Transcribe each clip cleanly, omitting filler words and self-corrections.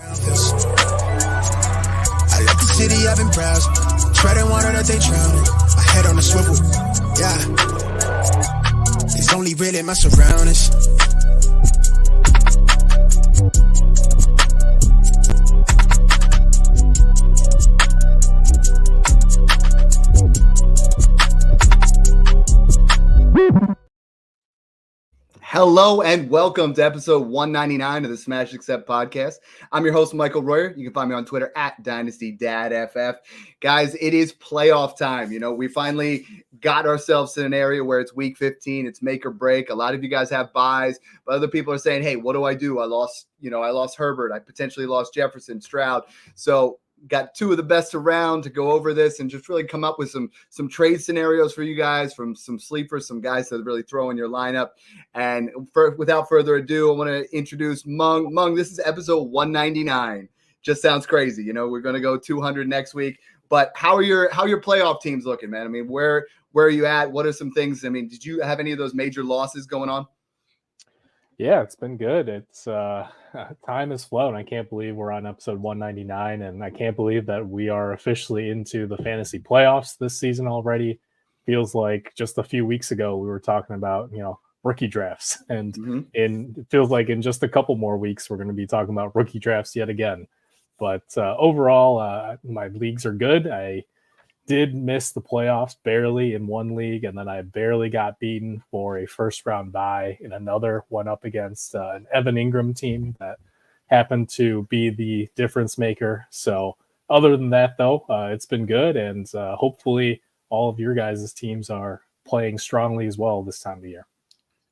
I left the city, I've been browsing, treading water that they drowning. My head on a swivel, yeah. It's only really my surroundings. Hello and welcome to episode 199 of the Smash Accept podcast. I'm your host, Michael Royer. You can find me on Twitter at DynastyDadFF. Guys, it is playoff time. You know, we finally got ourselves in an area where it's week 15. It's make or break. A lot of you guys have buys, but other people are saying, hey, what do? I lost Herbert. I potentially lost Jefferson, Stroud. So got two of the best around to go over this and just really come up with some trade scenarios for you guys, from some sleepers, some guys that really throw in your lineup. And without further ado, I want to introduce Mung. Mung, this is episode 199. Just sounds crazy. You know, we're going to go 200 next week. But how are your playoff teams looking, man? I mean, where are you at? What are some things? I mean, did you have any of those major losses going on? Yeah, it's been good. It's time has flown. I can't believe we're on episode 199, and I can't believe that we are officially into the fantasy playoffs this season already. Feels like just a few weeks ago we were talking about, rookie drafts, and it feels like in just a couple more weeks we're going to be talking about rookie drafts yet again. But overall, my leagues are good. I did miss the playoffs barely in one league, and then I barely got beaten for a first-round bye in another, one up against an Evan Ingram team that happened to be the difference maker. So other than that, though, it's been good, and hopefully all of your guys' teams are playing strongly as well this time of the year.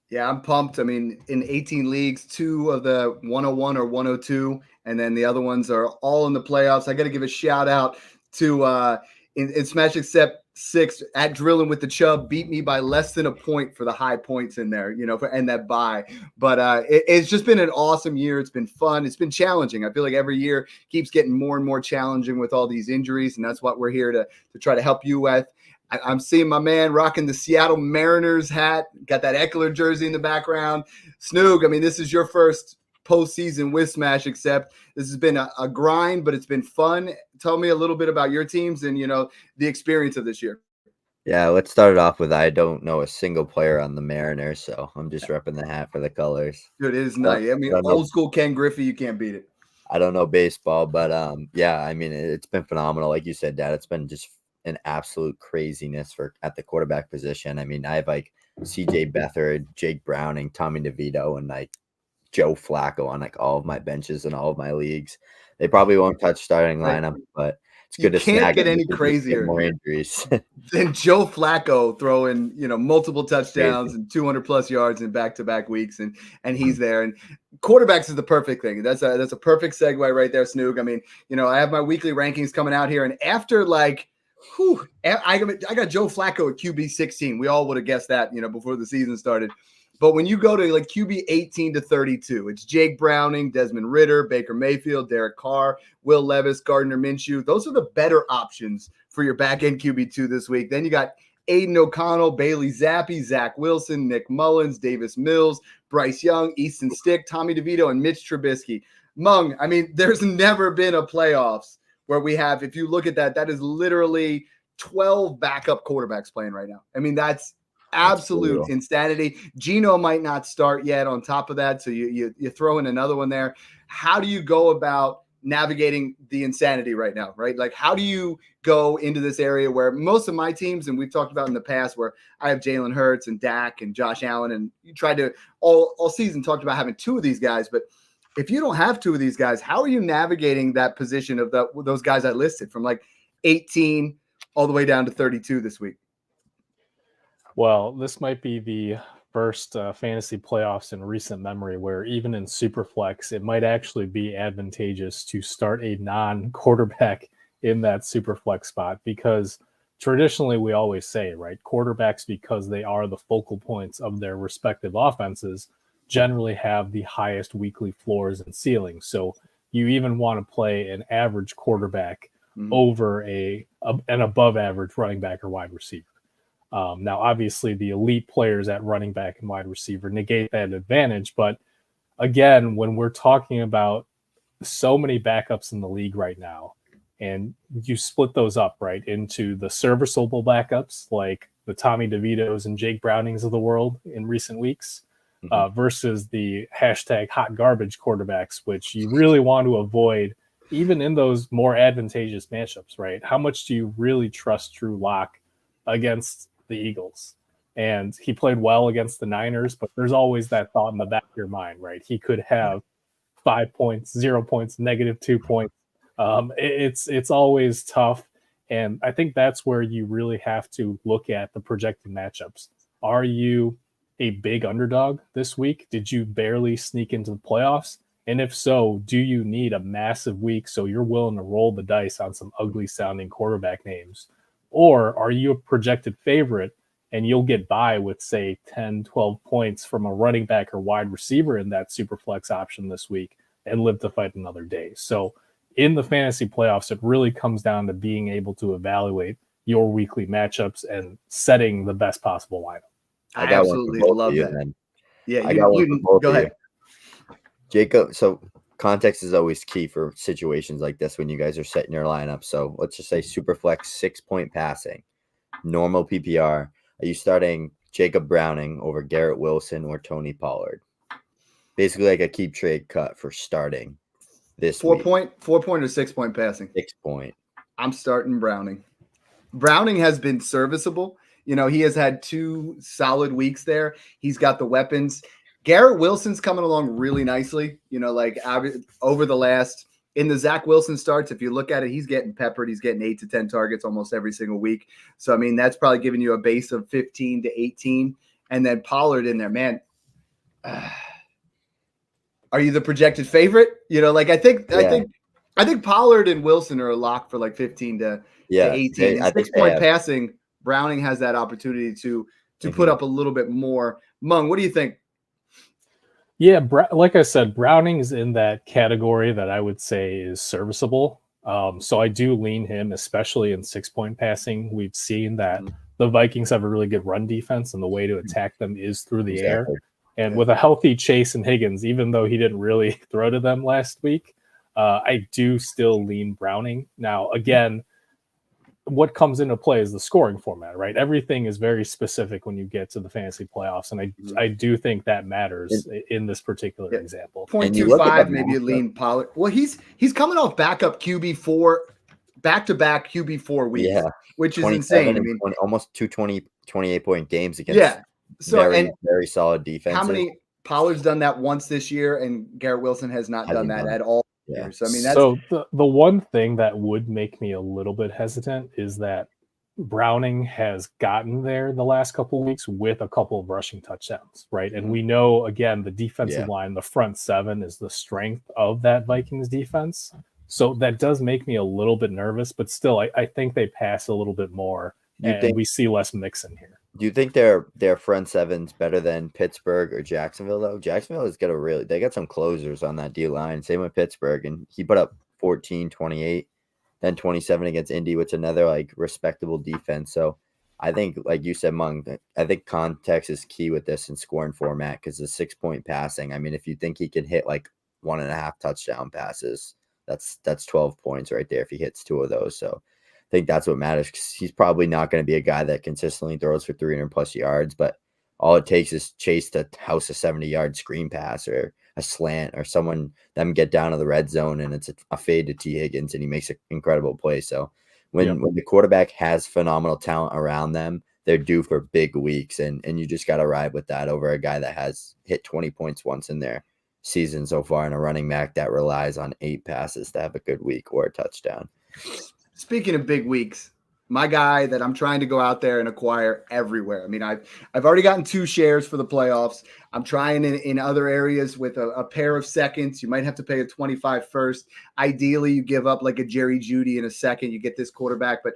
Yeah, I'm pumped. I mean, in 18 leagues, 2 of the 101 or 102, and then the other ones are all in the playoffs. I got to give a shout out to in Smash Accept 6 at Drilling with the Chubb, beat me by less than a point for the high points in there, and that bye. But it's just been an awesome year. It's been fun. It's been challenging. I feel like every year keeps getting more and more challenging with all these injuries, and that's what we're here to try to help you with. I'm seeing my man rocking the Seattle Mariners hat, got that Eckler jersey in the background. Snoog, I mean, this is your first postseason with Smash Accept. This has been a grind, but it's been fun. Tell me a little bit about your teams and, the experience of this year. Yeah, let's start it off with I don't know a single player on the Mariners, so I'm just repping the hat for the colors. Dude, it is nice. I mean, old school Ken Griffey, you can't beat it. I don't know baseball, but yeah, I mean, it's been phenomenal. Like you said, Dad, it's been just an absolute craziness at the quarterback position. I mean, I have like CJ Beathard, Jake Browning, Tommy DeVito, and like Joe Flacco on like all of my benches and all of my leagues. They probably won't touch starting lineup, but it's good to can't get any crazier more injuries than Joe Flacco throwing, multiple touchdowns and 200 plus yards in back-to-back weeks, and he's there. And quarterbacks is the perfect thing. That's a perfect segue right there, Snoog. I mean, I have my weekly rankings coming out here, and after I got Joe Flacco at QB 16. We all would have guessed that, before the season started. But when you go to like QB 18 to 32, it's Jake Browning, Desmond Ridder, Baker Mayfield, Derek Carr, Will Levis, Gardner Minshew. Those are the better options for your back-end QB2 this week. Then you got Aiden O'Connell, Bailey Zappi, Zach Wilson, Nick Mullins, Davis Mills, Bryce Young, Easton Stick, Tommy DeVito, and Mitch Trubisky. Mung, I mean, there's never been a playoffs where we have, if you look at that is literally 12 backup quarterbacks playing right now. I mean, that's absolute insanity. Geno might not start yet on top of that, so you throw in another one there. How do you go about navigating the insanity right now, right? Like, how do you go into this area where most of my teams, and we've talked about in the past, where I have Jalen Hurts and Dak and Josh Allen, and you tried to all season talked about having 2 of these guys, but if you don't have 2 of these guys, how are you navigating that position of those guys I listed from like 18 all the way down to 32 this week? Well, this might be the first fantasy playoffs in recent memory where even in Superflex, it might actually be advantageous to start a non-quarterback in that Superflex spot, because traditionally we always say, right, quarterbacks, because they are the focal points of their respective offenses, generally have the highest weekly floors and ceilings. So you even want to play an average quarterback over an above average running back or wide receiver. Now, obviously, the elite players at running back and wide receiver negate that advantage. But again, when we're talking about so many backups in the league right now, and you split those up right into the serviceable backups like the Tommy DeVitos and Jake Brownings of the world in recent weeks, versus the hashtag hot garbage quarterbacks, which you really want to avoid even in those more advantageous matchups, right? How much do you really trust Drew Lock against the Eagles? And he played well against the Niners, but there's always that thought in the back of your mind, right? He could have 5 points, 0 points, -2 points. It's always tough. And I think that's where you really have to look at the projected matchups. Are you a big underdog this week? Did you barely sneak into the playoffs? And if so, do you need a massive week so you're willing to roll the dice on some ugly sounding quarterback names? Or are you a projected favorite and you'll get by with, say, 10, 12 points from a running back or wide receiver in that super flex option this week and live to fight another day? So in the fantasy playoffs, it really comes down to being able to evaluate your weekly matchups and setting the best possible lineup. I absolutely love that. Then. Yeah, I got one for both go of ahead. you. Jacob, so context is always key for situations like this when you guys are setting your lineup. So let's just say Superflex 6-point passing, normal PPR. Are you starting Jacob Browning over Garrett Wilson or Tony Pollard? Basically like a keep trade cut for starting this 4-point or 6-point passing? 6-point. I'm starting Browning. Browning has been serviceable. You know, he has had 2 solid weeks there. He's got the weapons. Garrett Wilson's coming along really nicely. You know, like over the last – in the Zach Wilson starts, if you look at it, he's getting peppered. He's getting 8 to 10 targets almost every single week. So, I mean, that's probably giving you a base of 15 to 18. And then Pollard in there, man. Are you the projected favorite? You know, like I think Pollard and Wilson are a lock for like 15 to 18. 6-point passing, Browning has that opportunity to put up a little bit more. Mung, what do you think? Yeah, like I said, Browning's in that category that I would say is serviceable. So I do lean him, especially in 6-point passing. We've seen that the Vikings have a really good run defense, and the way to attack them is through the air. And with a healthy Chase and Higgins, even though he didn't really throw to them last week, I do still lean Browning. Now, again, what comes into play is the scoring format, right? Everything is very specific when you get to the fantasy playoffs, and I do think that matters in this particular example. 0.25, maybe you lean Pollard. Well, he's coming off backup QB4, back-to-back QB4 weeks, which is insane. I mean, almost 2 28-point games against very solid defense. How many – Pollard's done that once this year, and Garrett Wilson has not done that at all. Yeah. So, I mean, the one thing that would make me a little bit hesitant is that Browning has gotten there the last couple of weeks with a couple of rushing touchdowns, right? And we know, again, the defensive line, the front 7 is the strength of that Vikings defense. So that does make me a little bit nervous, but still, I think they pass a little bit more, and we see less mixing here. Do you think their front 7's better than Pittsburgh or Jacksonville, though? Jacksonville has got they got some closers on that D line. Same with Pittsburgh, and he put up 14, 28, then 27 against Indy, which is another like respectable defense. So I think, like you said, Mung, I think context is key with this in scoring format because the 6-point passing. I mean, if you think he can hit like 1.5 touchdown passes, that's 12 points right there if he hits 2 of those. So I think that's what matters because he's probably not going to be a guy that consistently throws for 300+ yards, but all it takes is Chase to house a 70-yard screen pass or a slant or them get down to the red zone and it's a fade to T. Higgins and he makes an incredible play. So when the quarterback has phenomenal talent around them, they're due for big weeks and you just got to ride with that over a guy that has hit 20 points once in their season so far and a running back that relies on 8 passes to have a good week or a touchdown. Speaking of big weeks, my guy that I'm trying to go out there and acquire everywhere. I mean, I've already gotten 2 shares for the playoffs. I'm trying in other areas with a pair of seconds. You might have to pay a 25 first. Ideally, you give up like a Jerry Jeudy in a second. You get this quarterback. But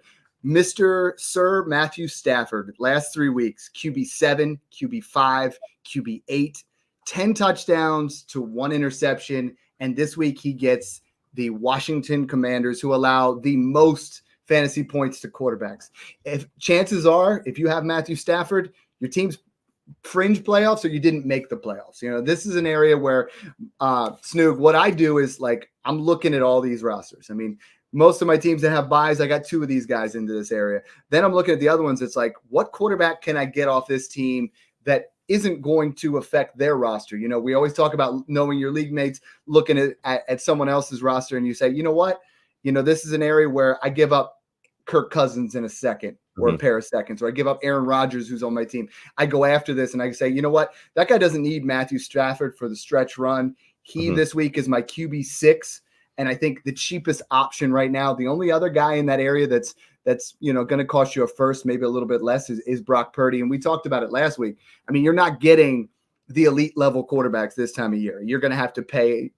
Sir Matthew Stafford, last 3 weeks, QB7, QB5, QB8, 10 touchdowns to 1 interception. And this week he gets the Washington Commanders, who allow the most fantasy points to quarterbacks. Chances are, if you have Matthew Stafford, your team's fringe playoffs or you didn't make the playoffs. You know, this is an area where Snoog, what I do is like I'm looking at all these rosters. I mean, most of my teams that have buys, I got 2 of these guys into this area. Then I'm looking at the other ones. It's like, what quarterback can I get off this team that isn't going to affect their roster? You know, we always talk about knowing your league mates, looking at someone else's roster, and you say, you know what? You know, this is an area where I give up Kirk Cousins in a second or a pair of seconds, or I give up Aaron Rodgers, who's on my team. I go after this and I say, you know what? That guy doesn't need Matthew Stafford for the stretch run. He this week is my QB6. And I think the cheapest option right now, the only other guy in that area that's you know going to cost you a first, maybe a little bit less, is Brock Purdy. And we talked about it last week. I mean, you're not getting the elite level quarterbacks this time of year. You're going to have to pay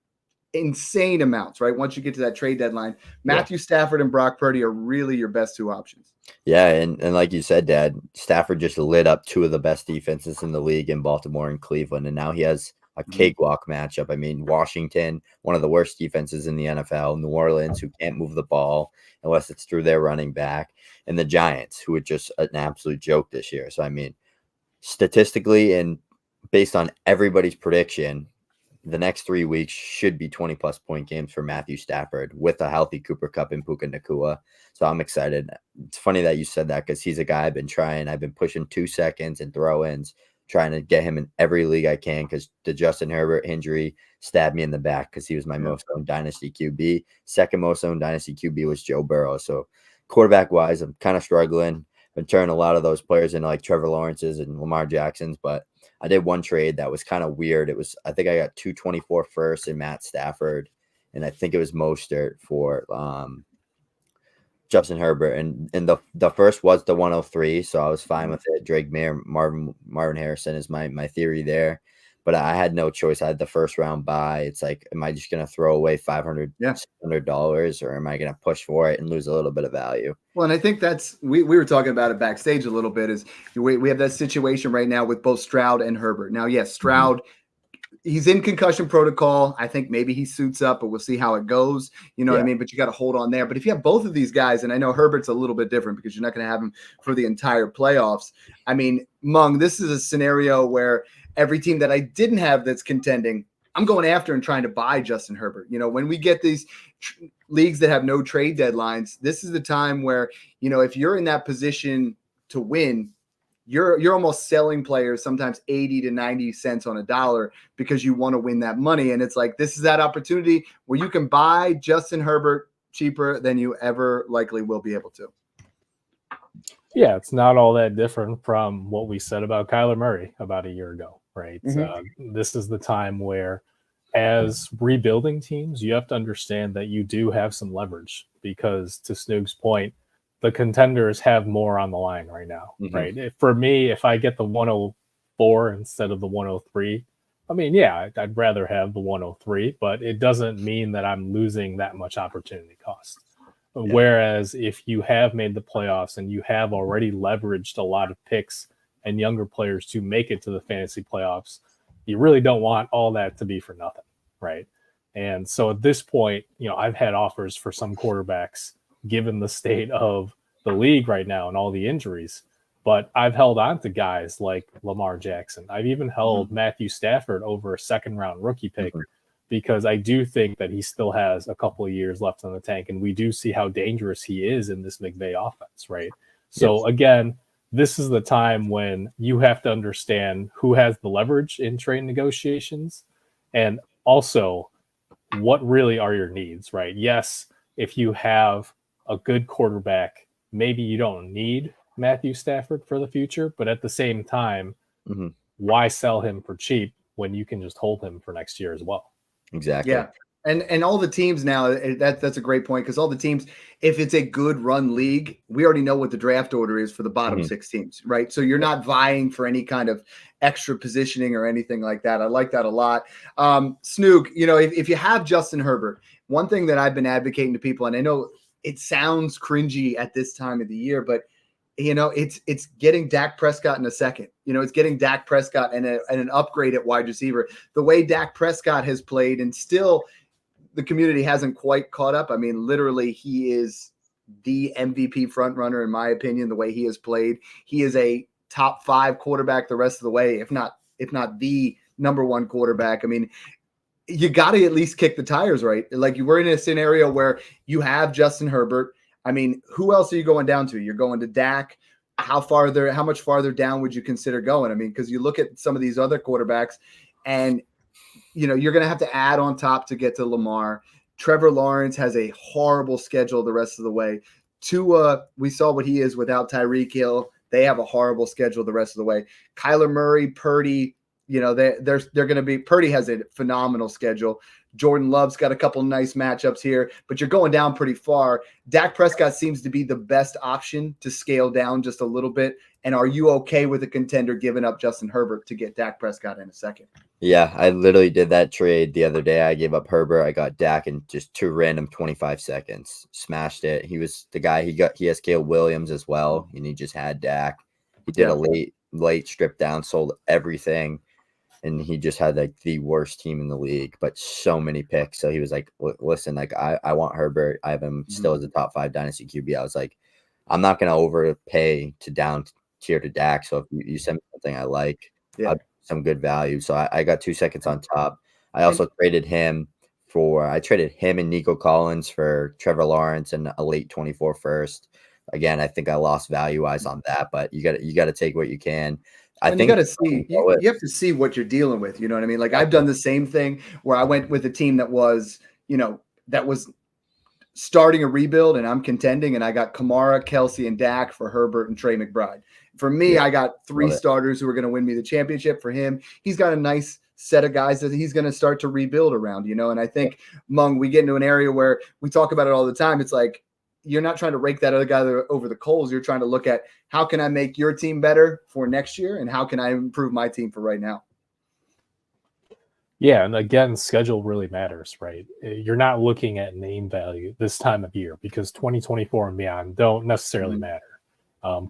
insane amounts, right? Once you get to that trade deadline, Matthew Stafford and Brock Purdy are really your best 2 options. Yeah, and like you said, Dad, Stafford just lit up 2 of the best defenses in the league in Baltimore and Cleveland, and now he has a cakewalk matchup. I mean, Washington, one of the worst defenses in the NFL, New Orleans, who can't move the ball unless it's through their running back, and the Giants, who are just an absolute joke this year. So, I mean, statistically and based on everybody's prediction, the next 3 weeks should be 20-plus point games for Matthew Stafford with a healthy Cooper Kupp and Puka Nacua. So I'm excited. It's funny that you said that because he's a guy I've been pushing 2 seconds and throw-ins, trying to get him in every league I can because the Justin Herbert injury stabbed me in the back because he was my most owned dynasty QB. Second most owned dynasty QB was Joe Burrow. So quarterback-wise, I'm kind of struggling. I've been turning a lot of those players into like Trevor Lawrence's and Lamar Jackson's, but I did one trade that was kind of weird. I think I got 224 first and Matt Stafford, and I think it was Mostert for Justin Herbert, and the first was the 103, so I was fine with it. Drake May, Marvin Harrison is my theory there, but I had no choice. I had the first round buy. It's like, am I just gonna throw away $500 or am I gonna push for it and lose a little bit of value? Well, and I think that's we were talking about it backstage a little bit. Is we have that situation right now with both Stroud and Herbert. Now, yes, Stroud. He's in concussion protocol. I think maybe he suits up, but we'll see how it goes. You know what I mean? But you got to hold on there. But if you have both of these guys, and I know Herbert's a little bit different because you're not going to have him for the entire playoffs. I mean, Mung, this is a scenario where every team that I didn't have that's contending, I'm going after and trying to buy Justin Herbert. You know, when we get these leagues that have no trade deadlines, this is the time where, you know, if you're in that position to win, you're almost selling players sometimes 80 to 90 cents on a dollar because you want to win that money. And it's like, this is that opportunity where you can buy Justin Herbert cheaper than you ever likely will be able to. Yeah, it's not all that different from what we said about Kyler Murray about a year ago, right? This is the time where, as rebuilding teams, you have to understand that you do have some leverage because, to Snoog's point, the contenders have more on the line right now, right? For me, if I get the 104 instead of the 103, I mean, yeah, I'd rather have the 103, but it doesn't mean that I'm losing that much opportunity cost. Whereas if you have made the playoffs and you have already leveraged a lot of picks and younger players to make it to the fantasy playoffs, you really don't want all that to be for nothing, right? And so at this point, you know, I've had offers for some quarterbacks given the state of the league right now and all the injuries, but I've held on to guys like Lamar Jackson. I've even held Matthew Stafford over a second-round rookie pick because I do think that he still has a couple of years left on the tank, and we do see how dangerous he is in this McVay offense, right? So again, this is the time when you have to understand who has the leverage in trade negotiations and also what really are your needs, right? Yes, if you have a good quarterback, maybe you don't need Matthew Stafford for the future, but at the same time, why sell him for cheap when you can just hold him for next year as well? Exactly. Yeah. And all the teams now, that's a great point because all the teams, if it's a good run league, we already know what the draft order is for the bottom 6 teams, right? So you're not vying for any kind of extra positioning or anything like that. I like that a lot. Snoog, you know, if you have Justin Herbert, one thing that I've been advocating to people, and I know it sounds cringy at this time of the year, but you know, it's getting Dak Prescott in a second. You know, it's getting Dak Prescott and an upgrade at wide receiver. The way Dak Prescott has played, and still the community hasn't quite caught up. I mean, literally, he is the MVP frontrunner, in my opinion, the way he has played. He is a top 5 quarterback the rest of the way, if not the number 1 quarterback. I mean, you got to at least kick the tires, right? Like, you were in a scenario where you have Justin Herbert. I mean, who else are you going down to? You're going to Dak. How much farther down would you consider going? I mean, because you look at some of these other quarterbacks and, you know, you're going to have to add on top to get to Lamar. Trevor Lawrence has a horrible schedule the rest of the way. Tua, we saw what he is without Tyreek Hill. They have a horrible schedule the rest of the way. Kyler Murray, Purdy, you know, they're going to be – Purdy has a phenomenal schedule. Jordan Love's got a couple nice matchups here, but you're going down pretty far. Dak Prescott seems to be the best option to scale down just a little bit. And are you okay with a contender giving up Justin Herbert to get Dak Prescott in a second? Yeah, I literally did that trade the other day. I gave up Herbert. I got Dak in just 2 random 25 seconds. Smashed it. He was the guy. He has Caleb Williams as well, and he just had Dak. He did a late strip down, sold everything. And he just had like the worst team in the league, but so many picks. So he was like, listen, like I want Herbert. I have him still as a top 5 dynasty QB. I was like, I'm not going to overpay to down tier to Dak. So if you send me something I like, some good value. So I got 2 seconds on top. I also traded him and Nico Collins for Trevor Lawrence and a late 24 first. Again, I think I lost value wise on that, but you got to take what you can. I think you got to see, you have to see what you're dealing with. You know what I mean? Like, I've done the same thing where I went with a team that was, you know, that was starting a rebuild and I'm contending, and I got Kamara, Kelsey, and Dak for Herbert and Trey McBride. For me, I got 3 starters who are going to win me the championship. For him, he's got a nice set of guys that he's going to start to rebuild around, you know? And I think, Mung, we get into an area where we talk about it all the time. It's like, you're not trying to rake that other guy over the coals. You're trying to look at how can I make your team better for next year and how can I improve my team for right now? Yeah, and again, schedule really matters, right? You're not looking at name value this time of year because 2024 and beyond don't necessarily matter.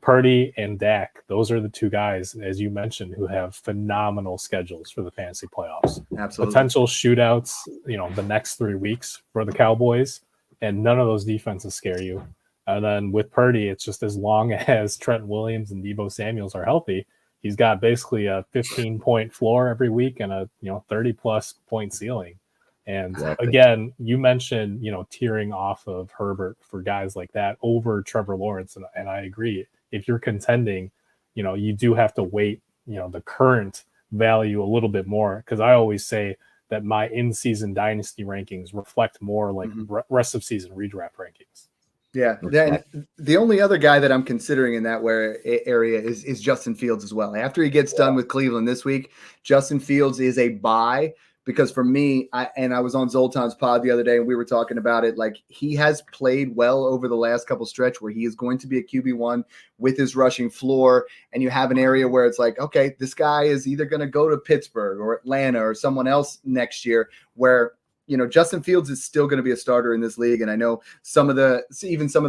Purdy and Dak, those are the 2 guys, as you mentioned, who have phenomenal schedules for the fantasy playoffs. Absolutely. Potential shootouts, you know, the next 3 weeks for the Cowboys. And none of those defenses scare you. And then with Purdy, it's just as long as Trent Williams and Deebo Samuels are healthy, he's got basically a 15-point floor every week and a 30-plus point ceiling. And again, you mentioned tiering off of Herbert for guys like that over Trevor Lawrence, and I agree. If you're contending, you do have to weight the current value a little bit more, because I always say that my in-season dynasty rankings reflect more like rest of season redraft rankings. Yeah. Then the only other guy that I'm considering in that area is Justin Fields as well. After he gets done with Cleveland this week, Justin Fields is a buy, because for me, I was on Zoltan's pod the other day and we were talking about it. Like, he has played well over the last couple stretch where he is going to be a QB1 with his rushing floor. And you have an area where it's like, okay, this guy is either going to go to Pittsburgh or Atlanta or someone else next year, where Justin Fields is still going to be a starter in this league. And I know some of the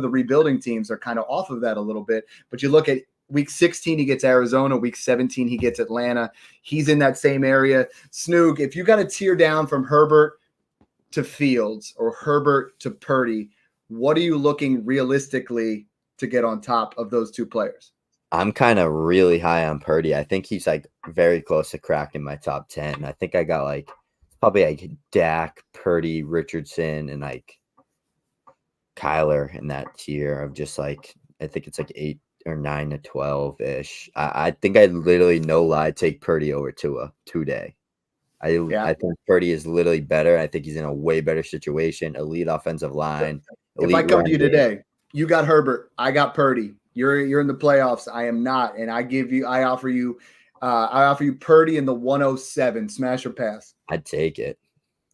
rebuilding teams are kind of off of that a little bit, but you look at week 16, he gets Arizona. Week 17, he gets Atlanta. He's in that same area. Snoog, if you got to tear down from Herbert to Fields or Herbert to Purdy, what are you looking realistically to get on top of those two players? I'm kind of really high on Purdy. I think he's like very close to cracking my top 10. I think I got probably like Dak, Purdy, Richardson, and like Kyler in that tier of just I think it's 8 or 9 to 12 ish. I think I literally, no lie, take Purdy over Tua today. I think Purdy is literally better. I think he's in a way better situation. Elite offensive line. If I come to you today, you got Herbert, I got Purdy. You're in the playoffs. I am not, and I offer you Purdy in the 107. Smash or pass? I'd take it.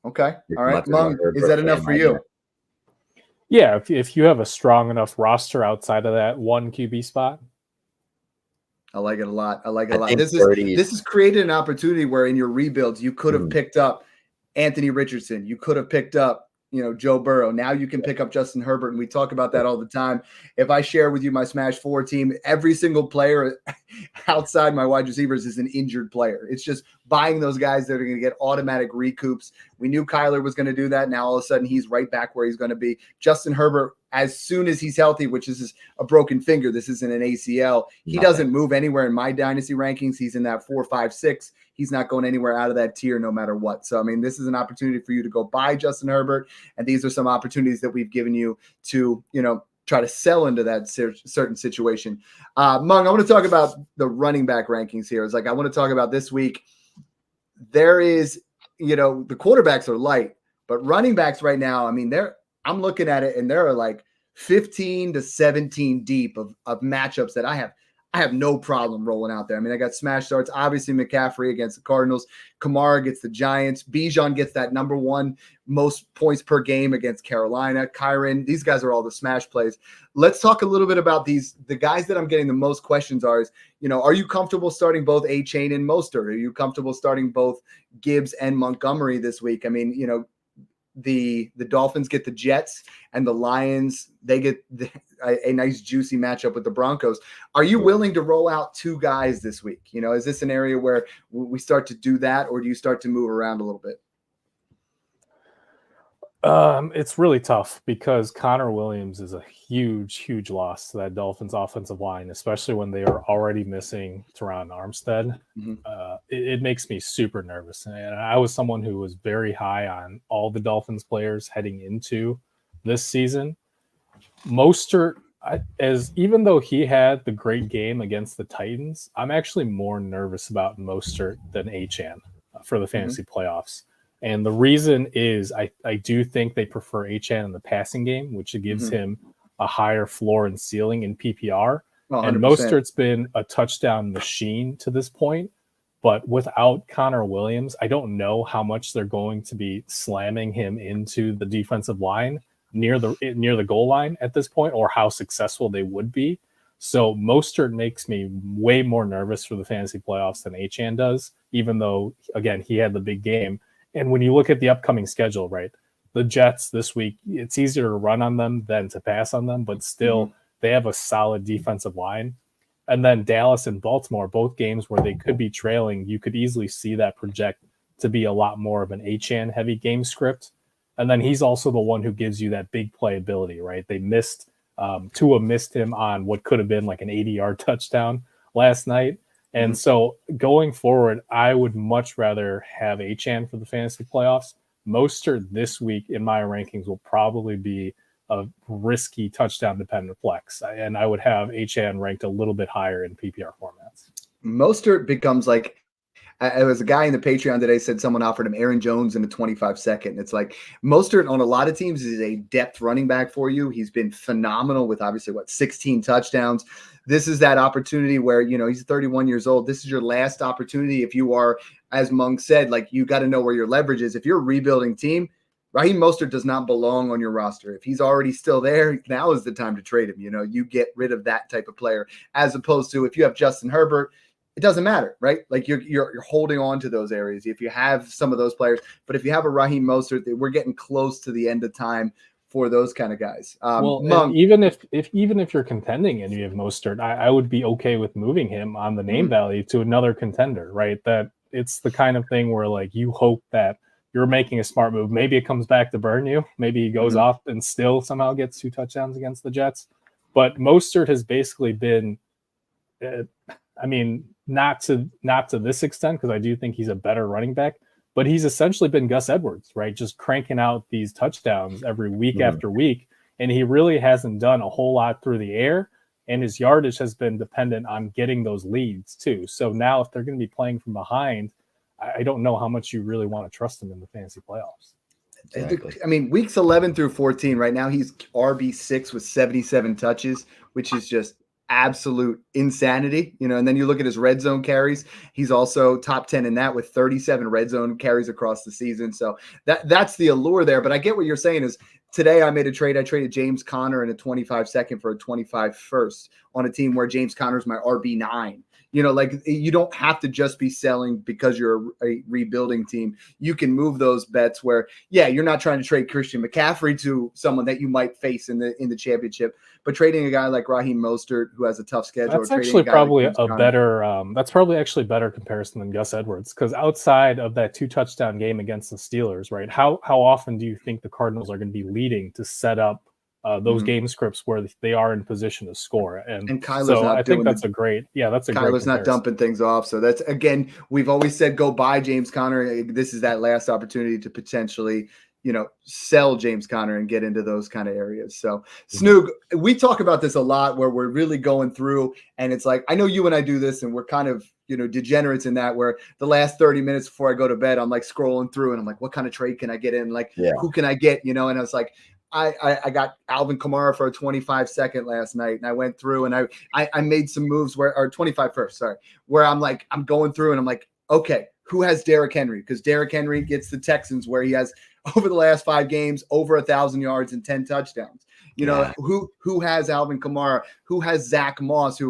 Okay. All right. Mung, is that enough for you? Yeah, if you have a strong enough roster outside of that one QB spot. I like it a lot. This has created an opportunity where in your rebuilds you could have picked up Anthony Richardson. You could have picked up, Joe Burrow. Now you can pick up Justin Herbert, and we talk about that all the time. If I share with you my Smash 4 team, every single player outside my wide receivers is an injured player. It's just buying those guys that are going to get automatic recoups. We knew Kyler was going to do that. Now all of a sudden he's right back where he's going to be. Justin Herbert as soon as he's healthy, which is a broken finger, this isn't an ACL, he doesn't move anywhere in my dynasty rankings. He's in that 4, 5, 6. He's not going anywhere out of that tier no matter what. So, I mean, this is an opportunity for you to go buy Justin Herbert. And these are some opportunities that we've given you to, try to sell into that certain situation. Mung, I want to talk about the running back rankings here. It's like, I want to talk about this week. There is, the quarterbacks are light, but running backs right now, I mean, I'm looking at it and there are like 15 to 17 deep of matchups that I have no problem rolling out there. I mean, I got smash starts. Obviously, McCaffrey against the Cardinals. Kamara gets the Giants. Bijan gets that number 1 most points per game against Carolina. Kyron, these guys are all the smash plays. Let's talk a little bit about the guys that I'm getting the most questions are you comfortable starting both A-Chain and Mostert? Are you comfortable starting both Gibbs and Montgomery this week? I mean, the Dolphins get the Jets and the Lions, they get a nice juicy matchup with the Broncos. Are you willing to roll out 2 guys this week? Is this an area where we start to do that, or do you start to move around a little bit? It's really tough because Connor Williams is a huge loss to that Dolphins offensive line, especially when they are already missing Teron Armstead. Mm-hmm. It makes me super nervous. And I was someone who was very high on all the Dolphins players heading into this season. Mostert, even though he had the great game against the Titans, I'm actually more nervous about Mostert than Achane for the fantasy playoffs. And the reason is I do think they prefer Achane in the passing game, which gives him a higher floor and ceiling in PPR. 100%. And Mostert's been a touchdown machine to this point. But without Connor Williams, I don't know how much they're going to be slamming him into the defensive line near the goal line at this point, or how successful they would be. So Mostert makes me way more nervous for the fantasy playoffs than Achane does, even though, again, he had the big game. And when you look at the upcoming schedule, right, the Jets this week, it's easier to run on them than to pass on them, but still they have a solid defensive line. And then Dallas and Baltimore, both games where they could be trailing, you could easily see that project to be a lot more of an Achane heavy game script. And then he's also the one who gives you that big playability, right? They missed, Tua missed him on what could have been like an 80-yard touchdown last night. And so going forward, I would much rather have Achane for the fantasy playoffs. Mostert this week in my rankings will probably be a risky touchdown-dependent flex. And I would have Achane ranked a little bit higher in PPR formats. Mostert becomes like, there was a guy in the Patreon today said someone offered him Aaron Jones in the 25-second. It's like Mostert on a lot of teams is a depth running back for you. He's been phenomenal with obviously 16 touchdowns. This is that opportunity where, he's 31 years old. This is your last opportunity. If you are, as Mung said, like you got to know where your leverage is. If you're a rebuilding team, Raheem Mostert does not belong on your roster. If he's already still there, now is the time to trade him. You get rid of that type of player, as opposed to if you have Justin Herbert, it doesn't matter, right? Like you're holding on to those areas if you have some of those players. But if you have a Raheem Mostert, we're getting close to the end of time for those kind of guys. Even if you're contending and you have Mostert, I would be okay with moving him on the name value to another contender, right? That it's the kind of thing where like you hope that you're making a smart move. Maybe it comes back to burn you. Maybe he goes off and still somehow gets 2 touchdowns against the Jets. But Mostert has basically been, not to this extent, because I do think he's a better running back, but he's essentially been Gus Edwards, right? Just cranking out these touchdowns every week after week. And he really hasn't done a whole lot through the air. And his yardage has been dependent on getting those leads too. So now if they're going to be playing from behind, I don't know how much you really want to trust him in the fantasy playoffs. Exactly. I mean, weeks 11 through 14, right now he's RB6 with 77 touches, which is just absolute insanity, and then you look at his red zone carries. He's also top 10 in that with 37 red zone carries across the season. So that's the allure there. But I get what you're saying is today I made a trade. I traded James Conner in a 25-second for a 25-first on a team where James Conner's my RB9. You don't have to just be selling because you're a rebuilding team. You can move those bets where, you're not trying to trade Christian McCaffrey to someone that you might face in the championship, but trading a guy like Raheem Mostert who has a tough schedule. That's actually probably that's probably actually better comparison than Gus Edwards, because outside of that 2 touchdown game against the Steelers, right? How often do you think the Cardinals are going to be leading to set up those game scripts where they are in position to score. And Kyler's so not I doing think that's a great Kyler's not comparison. dumping things off. So that's, again, we've always said go buy James Conner. This is that last opportunity to potentially, sell James Conner and get into those kind of areas. So Snoog, we talk about this a lot where we're really going through, and it's like, I know you and I do this, and we're kind of, degenerates in that, where the last 30 minutes before I go to bed, I'm like scrolling through and I'm like, what kind of trade can I get in? Like, who can I get, and I was like, I got Alvin Kamara for a 25-second last night, and I went through and I made some moves or 25 first, sorry, where I'm like, I'm going through and I'm like, okay, who has Derrick Henry? Because Derrick Henry gets the Texans, where he has over the last 5 games over 1,000 yards and 10 touchdowns. Who has Alvin Kamara? Who has Zach Moss?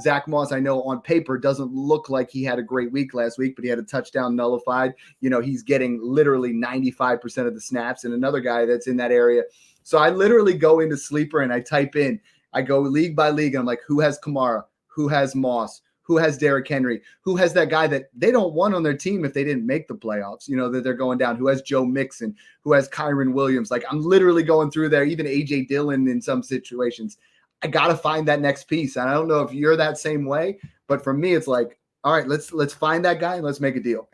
Zach Moss, I know on paper doesn't look like he had a great week last week, but he had a touchdown nullified. He's getting literally 95% of the snaps, and another guy that's in that area. So I literally go into Sleeper and I type in, I go league by league, and I'm like, who has Kamara? Who has Moss? Who has Derrick Henry? Who has that guy that they don't want on their team if they didn't make the playoffs, that they're going down? Who has Joe Mixon? Who has Kyron Williams? Like, I'm literally going through there, even A.J. Dillon in some situations. I got to find that next piece. And I don't know if you're that same way, but for me, it's like, all right, let's find that guy and let's make a deal.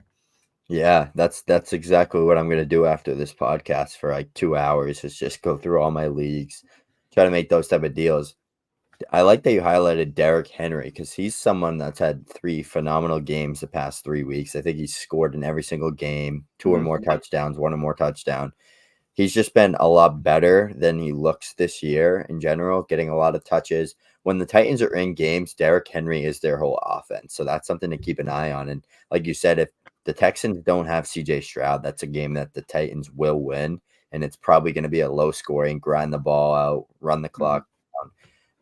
Yeah, that's exactly what I'm going to do after this podcast for like 2 hours, is just go through all my leagues, try to make those type of deals. I like that you highlighted Derrick Henry, because he's someone that's had 3 phenomenal games the past 3 weeks. I think he's scored in every single game, 2 or more touchdowns, 1 or more touchdown. He's just been a lot better than he looks this year in general, getting a lot of touches. When the Titans are in games, Derrick Henry is their whole offense. So that's something to keep an eye on. And like you said, if the Texans don't have CJ Stroud, that's a game that the Titans will win. And it's probably going to be a low scoring, grind the ball out, run the clock,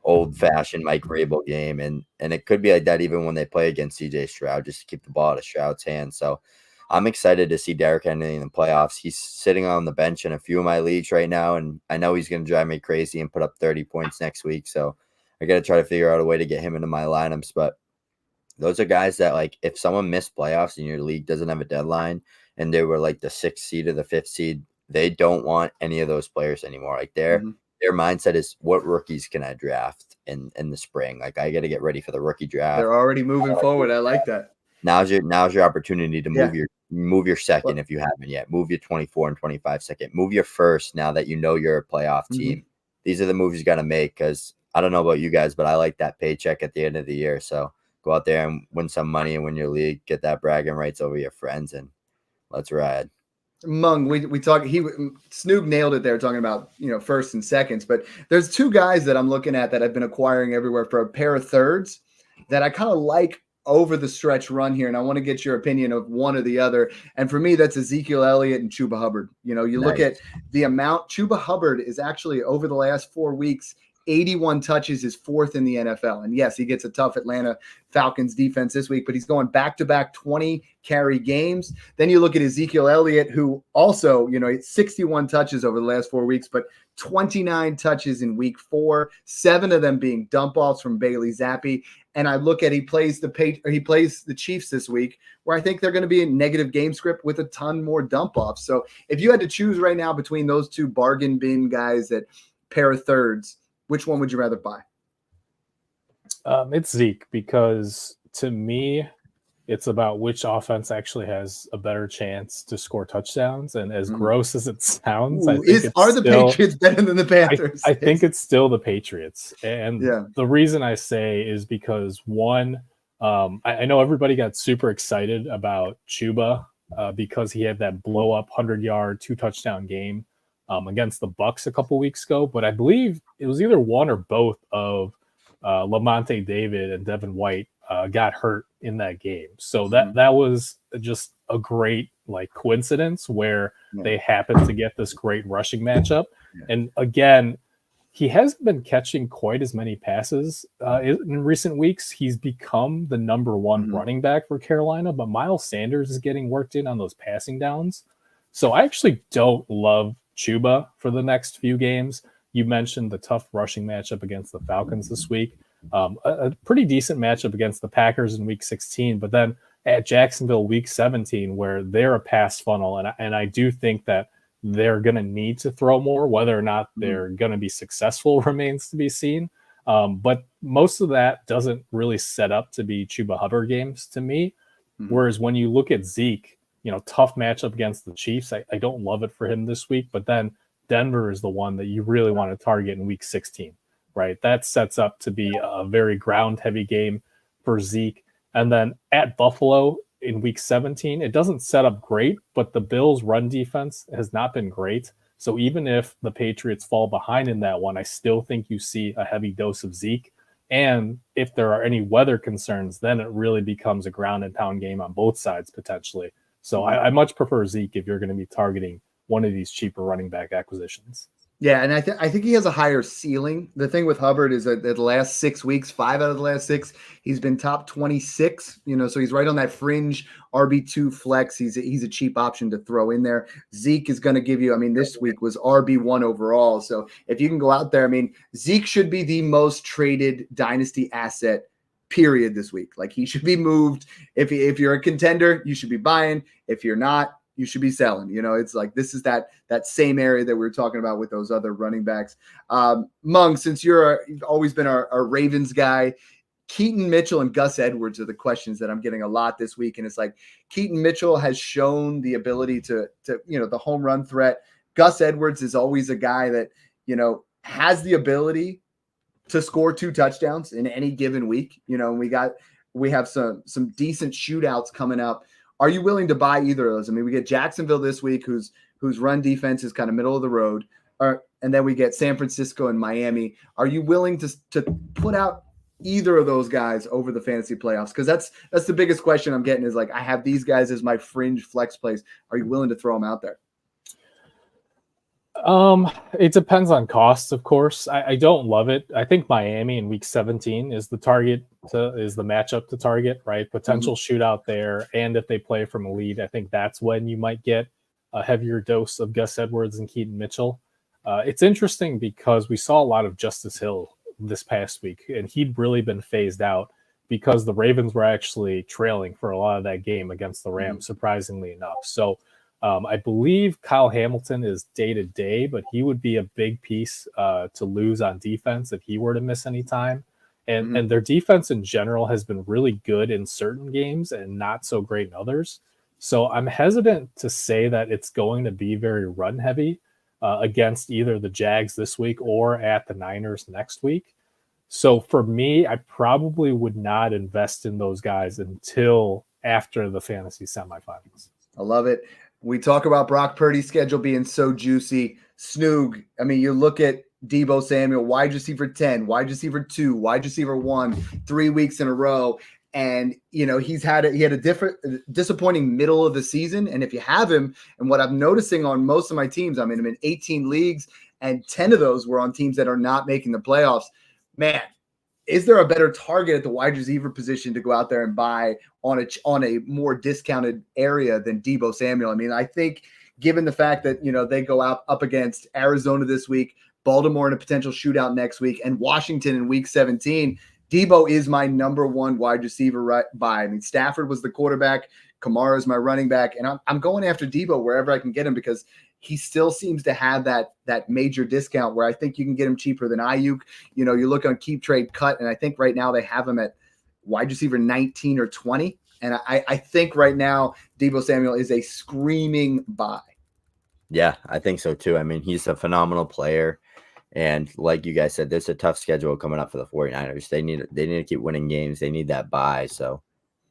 old-fashioned Mike Vrabel game, and it could be like that even when they play against CJ Stroud, just to keep the ball out of Stroud's hands. So I'm excited to see Derrick Henry in the playoffs. He's sitting on the bench in a few of my leagues right now, and I know he's going to drive me crazy and put up 30 points next week. So I got to try to figure out a way to get him into my lineups. But those are guys that, like, if someone missed playoffs and your league doesn't have a deadline and they were like the 6th seed or the 5th seed, they don't want any of those players anymore. Like, their mindset is, what rookies can I draft in the spring? Like, I got to get ready for the rookie draft. They're already moving forward. I like that. Now's your opportunity to move your second if you haven't yet. Move your 24 and 25 second. Move your first now that you know you're a playoff team. These are the moves you got to make, because I don't know about you guys, but I like that paycheck at the end of the year. So go out there and win some money and win your league. Get that bragging rights over your friends, and let's ride. Mung, we talk. Snoog nailed it there, talking about first and seconds. But there's 2 guys that I'm looking at that I've been acquiring everywhere for a pair of thirds that I kind of like over the stretch run here, and I want to get your opinion of one or the other. And for me, that's Ezekiel Elliott and Chuba Hubbard. You look at the amount. Chuba Hubbard is actually, over the last 4 weeks, 81 touches, is 4th in the NFL. And yes, he gets a tough Atlanta Falcons defense this week, but he's going back-to-back 20 carry games. Then you look at Ezekiel Elliott, who also, 61 touches over the last 4 weeks, but 29 touches in week 4, 7 of them being dump offs from Bailey Zappi. And I look at, he plays the Chiefs this week, where I think they're going to be a negative game script with a ton more dump offs. So if you had to choose right now between those 2 bargain bin guys that pair of thirds, which one would you rather buy? It's Zeke, because to me, it's about which offense actually has a better chance to score touchdowns. And as gross as it sounds, are the Patriots better than the Panthers? I think it's still the Patriots. And the reason I say is because, one, I know everybody got super excited about Chuba because he had that blow-up 100-yard, 2-touchdown game against the Bucks a couple weeks ago. But I believe it was either one or both of Lamonte David and Devin White got hurt in that game. So that was just a great coincidence where they happened to get this great rushing matchup. And again, he hasn't been catching quite as many passes in recent weeks. He's become the number 1 running back for Carolina, but Miles Sanders is getting worked in on those passing downs. So I actually don't love Chuba for the next few games. You mentioned the tough rushing matchup against the Falcons this week. A pretty decent matchup against the Packers in week 16, but then at Jacksonville week 17, where they're a pass funnel. And I do think that they're going to need to throw more. Whether or not they're going to be successful remains to be seen. But most of that doesn't really set up to be Chuba Hubbard games to me. Whereas when you look at Zeke, tough matchup against the Chiefs. I don't love it for him this week, but then Denver is the one that you really want to target in week 16, right? That sets up to be a very ground heavy game for Zeke. And then at Buffalo in week 17, it doesn't set up great, but the Bills' run defense has not been great. So even if the Patriots fall behind in that one, I still think you see a heavy dose of Zeke. And if there are any weather concerns, then it really becomes a ground and pound game on both sides potentially. So I much prefer Zeke if you're going to be targeting one of these cheaper running back acquisitions. Yeah, and I think he has a higher ceiling. The thing with Hubbard is that the last 6 weeks, 5 out of the last 6, he's been top 26. So he's right on that fringe RB2 flex. He's a cheap option to throw in there. Zeke is going to give you. This week was RB1 overall. So if you can go out there, Zeke should be the most traded dynasty asset. Period this week. Like he should be moved. If you're a contender, you should be buying. If you're not, you should be selling. It's like this is that same area that we were talking about with those other running backs. Mung, since you've always been our Ravens guy, Keaton Mitchell and Gus Edwards are the questions that I'm getting a lot this week. And it's like Keaton Mitchell has shown the ability to the home run threat. Gus Edwards is always a guy that, has the ability to score 2 touchdowns in any given week. We have some decent shootouts coming up. Are you willing to buy either of those? We get Jacksonville this week, whose run defense is kind of middle of the road, and then we get San Francisco and Miami. Are you willing to put out either of those guys over the fantasy playoffs? Because that's the biggest question I'm getting is like, I have these guys as my fringe flex plays. Are you willing to throw them out there? It depends on costs, of course. I don't love it. I think Miami in week 17 is the matchup to target, right? Potential shootout there. And if they play from a lead, I think that's when you might get a heavier dose of Gus Edwards and Keaton Mitchell. It's interesting because we saw a lot of Justice Hill this past week, and he'd really been phased out because the Ravens were actually trailing for a lot of that game against the Rams, surprisingly enough. So I believe Kyle Hamilton is day-to-day, but he would be a big piece to lose on defense if he were to miss any time. And their defense in general has been really good in certain games and not so great in others. So I'm hesitant to say that it's going to be very run-heavy against either the Jags this week or at the Niners next week. So for me, I probably would not invest in those guys until after the fantasy semifinals. I love it. We talk about Brock Purdy's schedule being so juicy. Snoog, you look at Deebo Samuel, wide receiver 10, wide receiver 2, wide receiver 1, 3 weeks in a row. And, he had a different disappointing middle of the season. And if you have him, and what I'm noticing on most of my teams, I'm in 18 leagues and 10 of those were on teams that are not making the playoffs. Man, is there a better target at the wide receiver position to go out there and buy on a more discounted area than Deebo Samuel? I think given the fact that, they go up against Arizona this week, Baltimore in a potential shootout next week, and Washington in week 17, Deebo is my number 1 wide receiver buy. Stafford was the quarterback. Kamara is my running back. And I'm going after Deebo wherever I can get him because he still seems to have that major discount where I think you can get him cheaper than Ayuk. You look on Keep Trade Cut, and I think right now they have him at wide receiver 19 or 20. And I think right now Deebo Samuel is a screaming buy. Yeah, I think so too. He's a phenomenal player. And like you guys said, there's a tough schedule coming up for the 49ers. They need to keep winning games. They need that bye. So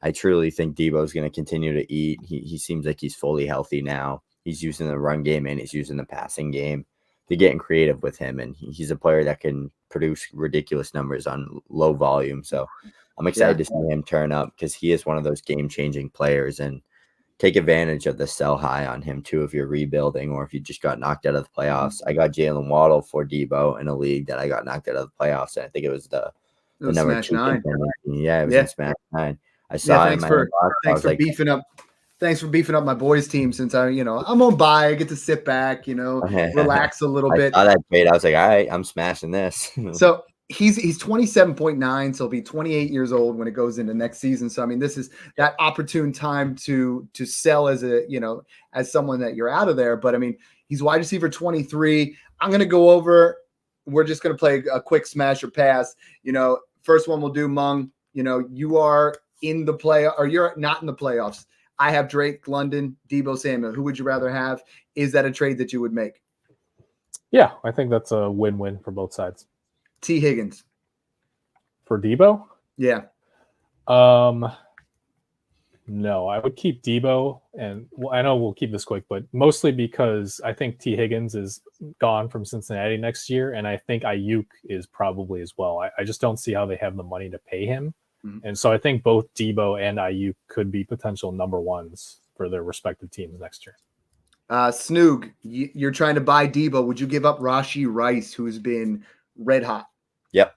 I truly think Deebo's going to continue to eat. He seems like he's fully healthy now. He's using the run game and he's using the passing game. They're getting creative with him, and he's a player that can produce ridiculous numbers on low volume. So I'm excited to see him turn up because he is one of those game-changing players, and take advantage of the sell high on him too if you're rebuilding or if you just got knocked out of the playoffs. I got Jalen Waddle for Deebo in a league that I got knocked out of the playoffs, and I think it was the number 2 9. Yeah, it was in Smash 9. I saw him. Thanks for beefing up. Thanks for beefing up my boys' team since I'm on bye. I get to sit back, relax a little bit. I saw that trade. I was like, all right, I'm smashing this. So he's 27.9, so he'll be 28 years old when it goes into next season. So this is that opportune time to sell as as someone that you're out of there. But He's wide receiver 23. I'm going to go over. We're just going to play a quick smash or pass. First one we'll do, Mung. You are in the play, or you're not in the playoffs. I have Drake London, Deebo Samuel. Who would you rather have? Is that a trade that you would make? Yeah, I think that's a win-win for both sides. T. Higgins. For Deebo? Yeah. No, I would keep Deebo, and I know we'll keep this quick, but mostly because I think T. Higgins is gone from Cincinnati next year, and I think Ayuk is probably as well. I just don't see how they have the money to pay him. And so I think both Deebo and Ayuk could be potential number ones for their respective teams next year. Snoog, you're trying to buy Deebo. Would you give up Rashee Rice, who's been red hot? Yep.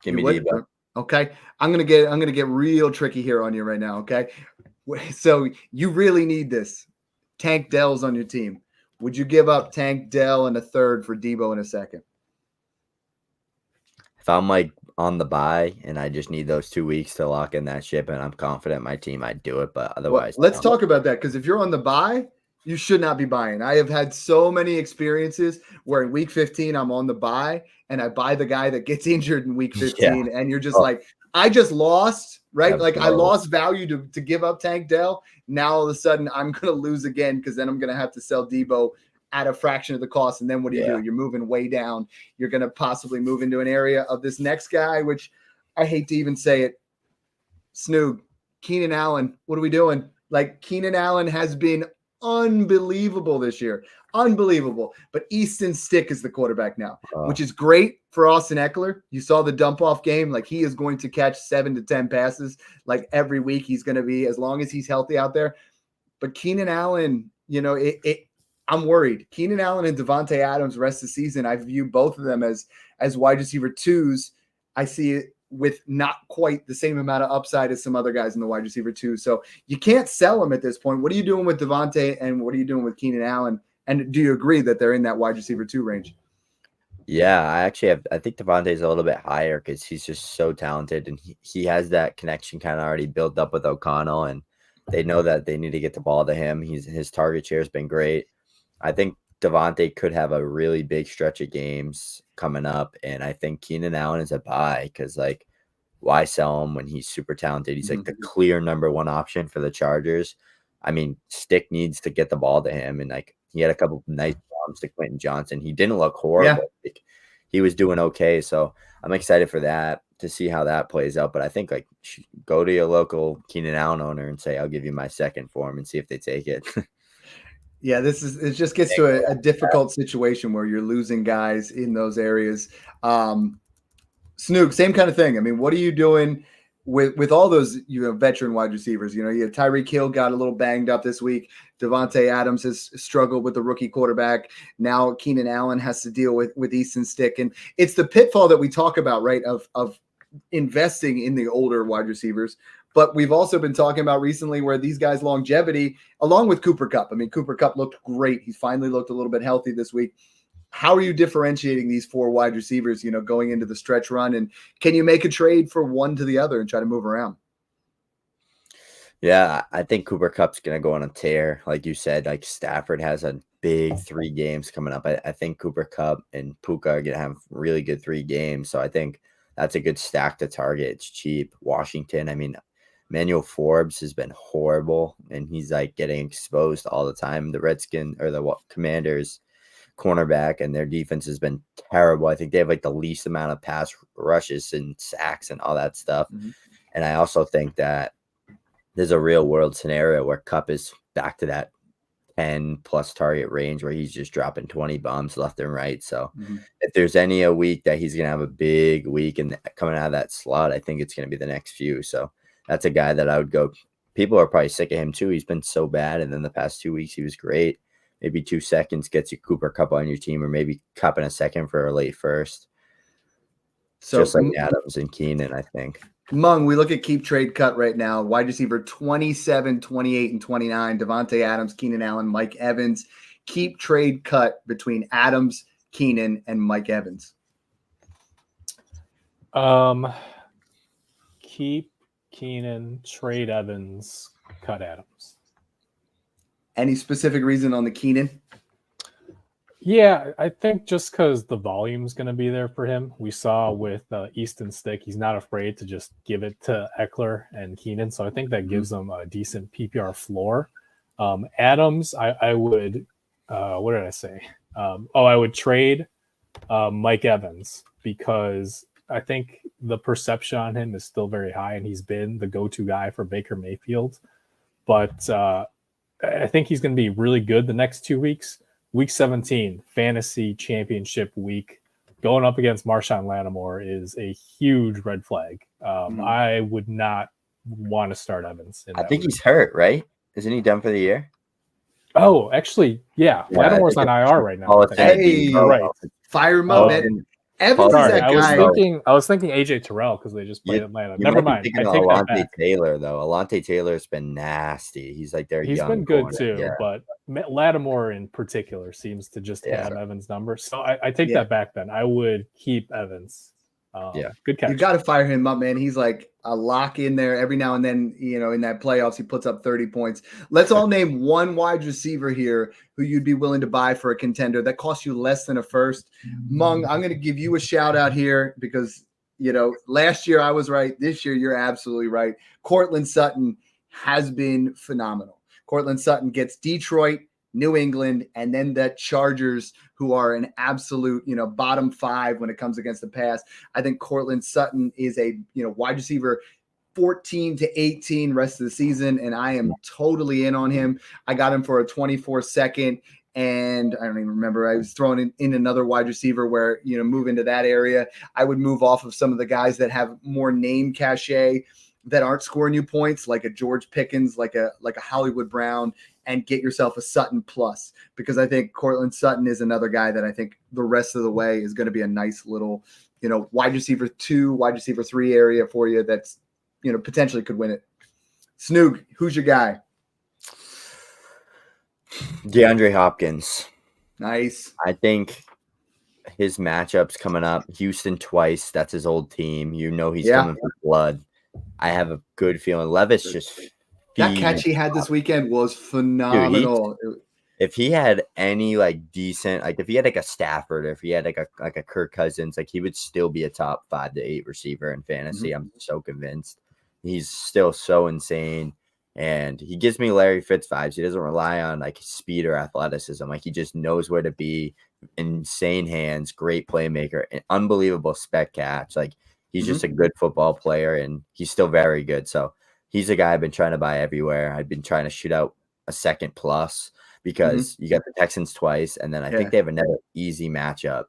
Give me Deebo. Okay. I'm gonna get real tricky here on you right now. Okay. So you really need this. Tank Dell's on your team. Would you give up Tank Dell and a third for Deebo in a second? If I'm on the bye and I just need those 2 weeks to lock in that ship and I'm confident in my team, I'd do it. But otherwise, let's talk about that, because if you're on the bye, you should not be buying. I have had so many experiences where in week 15 I'm on the bye and I buy the guy that gets injured in week 15, and you're just like, I just lost, right? Absolutely. Like I lost value to give up Tank Dell. Now all of a sudden I'm going to lose again, because then I'm going to have to sell Deebo at a fraction of the cost. And then what do you do? You're moving way down. You're going to possibly move into an area of this next guy, which I hate to even say it. Snoog, Keenan Allen, what are we doing? Like, Keenan Allen has been unbelievable this year. Unbelievable. But Easton Stick is the quarterback now, which is great for Austin Eckler. You saw the dump off game. Like, he is going to catch 7 to 10 passes like every week. He's going to be, as long as he's healthy out there. But Keenan Allen, I'm worried. Keenan Allen and Devontae Adams rest of the season, I view both of them as wide receiver twos. I see it with not quite the same amount of upside as some other guys in the wide receiver two. So you can't sell them at this point. What are you doing with Devontae, and what are you doing with Keenan Allen? And do you agree that they're in that wide receiver 2 range? Yeah, I think Devontae's a little bit higher because he's just so talented, and he has that connection kind of already built up with O'Connell, and they know that they need to get the ball to him. His target share has been great. I think Devontae could have a really big stretch of games coming up, and I think Keenan Allen is a buy because, like, why sell him when he's super talented? He's like the clear number 1 option for the Chargers. I mean, Stick needs to get the ball to him, and like he had a couple of nice bombs to Quentin Johnson. He didn't look horrible. Yeah. Like, he was doing okay, so I'm excited for that to see how that plays out. But I think like go to your local Keenan Allen owner and say, I'll give you my second for him, and see if they take it. Yeah, it just gets to a difficult situation where you're losing guys in those areas. Snoog, same kind of thing. I mean, what are you doing with all those veteran wide receivers? You have Tyreek Hill got a little banged up this week. Devontae Adams has struggled with the rookie quarterback. Now Keenan Allen has to deal with Easton Stick, and it's the pitfall that we talk about, right? Of investing in the older wide receivers. But we've also been talking about recently where these guys' longevity, along with Cooper Kupp. I mean, Cooper Kupp looked great. He finally looked a little bit healthy this week. How are you differentiating these 4 wide receivers, going into the stretch run? And can you make a trade for one to the other and try to move around? Yeah, I think Cooper Kupp's going to go on a tear. Like you said, like Stafford has a big 3 games coming up. I think Cooper Kupp and Puka are going to have really good 3 games. So I think that's a good stack to target. It's cheap. Washington, I mean, Emmanuel Forbes has been horrible, and he's like getting exposed all the time. The Redskins or the Commanders cornerback, and their defense has been terrible. I think they have like the least amount of pass rushes and sacks and all that stuff. And I also think that there's a real world scenario where Kupp is back to that 10 plus target range where he's just dropping 20 bombs left and right. So if there's a week that he's going to have a big week and coming out of that slot, I think it's going to be the next few. So that's a guy that I would go. People are probably sick of him too. He's been so bad. And then the past 2 weeks, he was great. Maybe 2 seconds gets you Cooper Kupp on your team, or maybe Kupp in a second for a late first. So just like Adams and Keenan, I think. Mung, we look at keep trade cut right now. Wide receiver 27, 28, and 29. Devontae Adams, Keenan Allen, Mike Evans. Keep trade cut between Adams, Keenan, and Mike Evans. Keep Keenan, trade Evans, cut Adams. Any specific reason on the Keenan? Yeah, I think just because the volume's going to be there for him. We saw with Easton Stick, he's not afraid to just give it to Eckler and Keenan. So I think that gives him a decent PPR floor. Adams, I would, what did I say? I would trade Mike Evans because I think the perception on him is still very high, and he's been the go-to guy for Baker Mayfield. But I think he's going to be really good the next 2 weeks. Week 17, fantasy championship week, going up against Marshawn Lattimore is a huge red flag. I would not want to start Evans. I think he's hurt, right? Isn't he done for the year? Oh, actually, yeah. Lattimore's on IR right now. Hey, right. Fire him up, man. Evans is that guy. I was thinking AJ Terrell because they just played Atlanta. Never mind. I take Alontae that back. Taylor, though. Alontae Taylor's been nasty. He's like their He's young been good corner. too, Yeah. but Lattimore in particular seems to just have Evans' number. So I take that back then. I would keep Evans. Good catch. You got to fire him up, man. He's like a lock in there every now and then. In that playoffs, he puts up 30 points. Let's all name one wide receiver here who you'd be willing to buy for a contender that costs you less than a first. Mung, I'm going to give you a shout out here because, last year I was right. This year you're absolutely right. Courtland Sutton has been phenomenal. Courtland Sutton gets Detroit, New England, and then the Chargers, who are an absolute, bottom 5 when it comes against the pass. I think Courtland Sutton is a, wide receiver 14 to 18 rest of the season, and I am totally in on him. I got him for a 24-second, and I don't even remember. I was throwing in another wide receiver where, move into that area. I would move off of some of the guys that have more name cachet that aren't scoring you points, like a George Pickens, like a Hollywood Brown, and get yourself a Sutton plus, because I think Courtland Sutton is another guy that I think the rest of the way is going to be a nice little, wide receiver 2, wide receiver 3 area for you that's, potentially could win it. Snoog, who's your guy? DeAndre Hopkins. Nice. I think his matchups coming up, Houston twice. That's his old team. He's coming for blood. I have a good feeling. Levis just that catch he had this weekend was phenomenal. Dude, if he had any decent, if he had a Stafford, or if he had a Kirk Cousins, he would still be a top 5 to 8 receiver in fantasy. I'm so convinced. He's still so insane, and he gives me Larry Fitz vibes. He doesn't rely on speed or athleticism. He just knows where to be. Insane hands, great playmaker, an unbelievable spec catch. He's just a good football player, and he's still very good. So he's a guy I've been trying to buy everywhere. I've been trying to shoot out a second plus because you got the Texans twice, and then I think they have another easy matchup.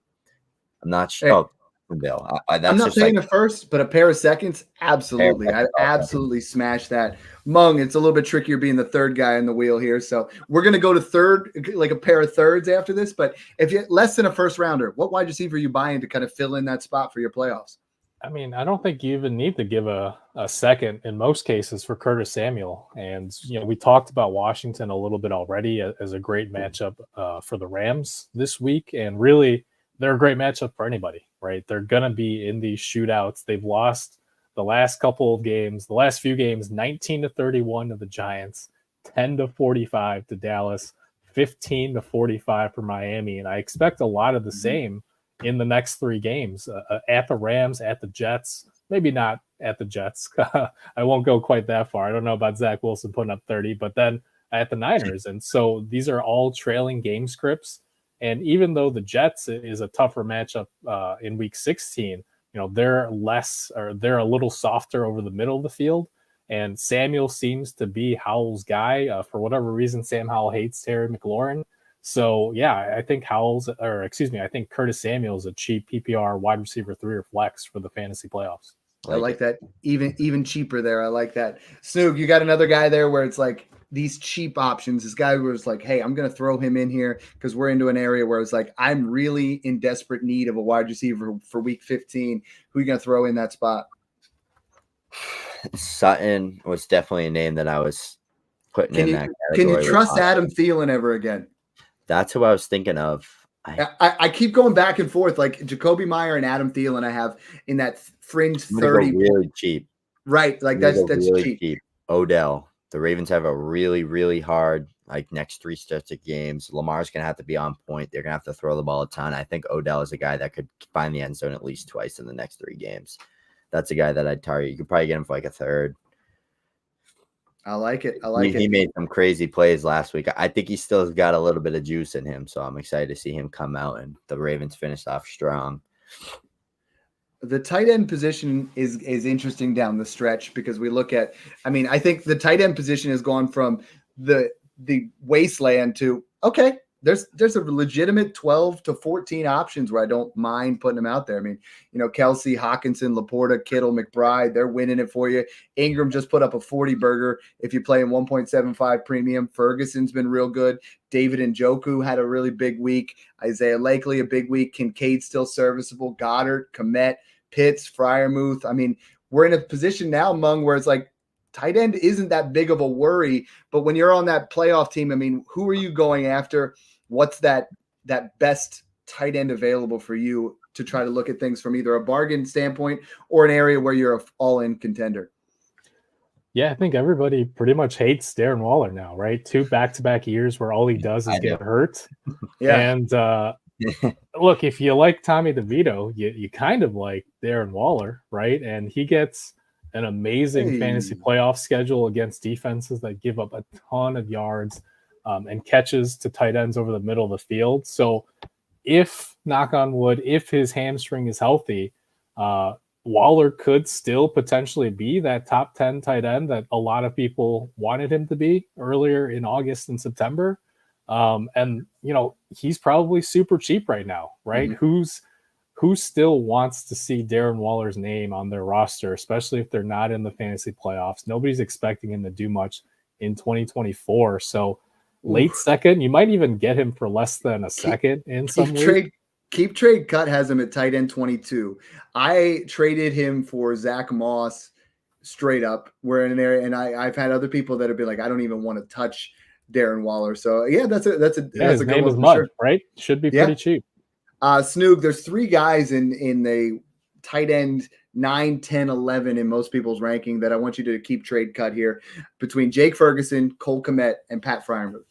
I'm not sure. Hey, Bill. I'm not saying a first, but a pair of seconds, absolutely. I absolutely smash that. Mung, it's a little bit trickier being the third guy on the wheel here. So we're going to go to third, a pair of thirds after this. But if you're less than a first rounder, what wide receiver are you buying to kind of fill in that spot for your playoffs? I mean, I don't think you even need to give a second in most cases for Curtis Samuel. And, we talked about Washington a little bit already as a great matchup for the Rams this week. And really, they're a great matchup for anybody, right? They're going to be in these shootouts. They've lost the last couple of games, the last few games, 19-31 to the Giants, 10-45 to Dallas, 15-45 for Miami. And I expect a lot of the same in the next 3 games at the Rams, at the Jets, maybe not at the Jets. I won't go quite that far. I don't know about Zach Wilson putting up 30, but then at the Niners. And so these are all trailing game scripts. And even though the Jets is a tougher matchup in week 16, they're a little softer over the middle of the field. And Samuel seems to be Howell's guy. For whatever reason, Sam Howell hates Terry McLaurin. So, yeah, I think I think Curtis Samuel is a cheap PPR wide receiver 3 or flex for the fantasy playoffs. I like that. Even cheaper there. I like that. Snoog, you got another guy there where it's these cheap options. This guy was hey, I'm going to throw him in here because we're into an area where it's I'm really in desperate need of a wide receiver for week 15. Who are you going to throw in that spot? Sutton was definitely a name that I was putting in that category. Can you trust Adam Thielen ever again? That's who I was thinking of. I keep going back and forth. Jacoby Meyer and Adam Thielen I have in that fringe 30. Really cheap. Right. That's really cheap. Odell. The Ravens have a really, really hard like next 3 stretch of games. Lamar's going to have to be on point. They're going to have to throw the ball a ton. I think Odell is a guy that could find the end zone at least twice in the next 3 games. That's a guy that I'd target. You could probably get him for like a third. I like it. He made some crazy plays last week. I think he still has got a little bit of juice in him, so I'm excited to see him come out, and the Ravens finished off strong. The tight end position is interesting down the stretch because we look at, I mean, I think the tight end position has gone from the wasteland to, okay, there's a legitimate 12 to 14 options where I don't mind putting them out there. I mean, you know, Kelsey, Hawkinson, Laporta, Kittle, McBride, they're winning it for you. Ingram just put up a 40 burger if you play in 1.75 premium. Ferguson's been real good. David Njoku had a really big week. Isaiah Likely, a big week. Kincaid still serviceable. Goddard, Komet, Pitts, Freiermuth. I mean, we're in a position now, Mung, where it's like tight end isn't that big of a worry. But when you're on that playoff team, I mean, who are you going after? What's that best tight end available for you to try to look at things from either a bargain standpoint or an area where you're an all-in contender? Yeah, I think everybody pretty much hates Darren Waller now, right? 2 back-to-back years where all he does is get hurt. Yeah. And look, if you like Tommy DeVito, you kind of like Darren Waller, right? And he gets an amazing fantasy playoff schedule against defenses that give up a ton of yards and catches to tight ends over the middle of the field. So if, knock on wood, if his hamstring is healthy, Waller could still potentially be that top 10 tight end that a lot of people wanted him to be earlier in August and September. And, you know, he's probably super cheap right now, right? Mm-hmm. Who still wants to see Darren Waller's name on their roster, especially if they're not in the fantasy playoffs? Nobody's expecting him to do much in 2024. So late second, you might even get him for less than a second in some league. Keep Trade Cut has him at tight end 22. I traded him for Zach Moss straight up. We're in an area, and I've had other people that have been like, I don't even want to touch Darren Waller. So yeah, that's a his good name one is Mud, sure. Right? Should be pretty cheap. Snoog, there's 3 guys in the tight end 9, 10, 11 in most people's ranking that I want you to keep Trade Cut here between Jake Ferguson, Cole Kmet, and Pat Freiermuth.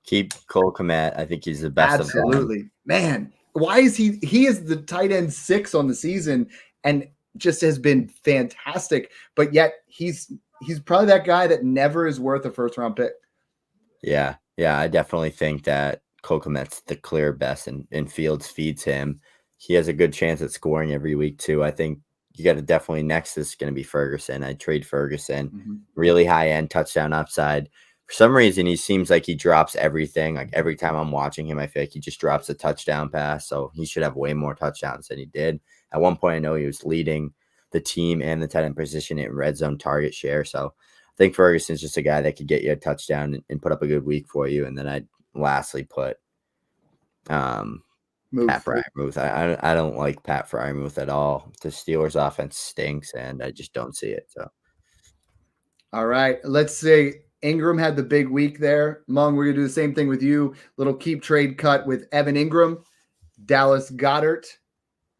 Keep Cole Kmet. I think he's the best. Absolutely, man. Why is he is the tight end 6 on the season and just has been fantastic, but yet he's probably that guy that never is worth a first round pick. Yeah, I definitely think that Cole Kmet's the clear best, and Fields feeds him. He has a good chance at scoring every week too. I think you got to definitely next is going to be Ferguson. I'd trade Ferguson. Really high end touchdown upside. For some reason, he seems like he drops everything. Like every time I'm watching him, I feel like he just drops a touchdown pass. So he should have way more touchdowns than he did. At one point, I know he was leading the team and the tight end position in red zone target share. So I think Ferguson's just a guy that could get you a touchdown and put up a good week for you. And then I'd lastly put Pat Freiermuth. I don't like Pat Freiermuth at all. The Steelers offense stinks, and I just don't see it. So, all right, let's say Ingram had the big week there. Mung, we're going to do the same thing with you. Little keep Trade Cut with Evan Ingram, Dallas Goedert,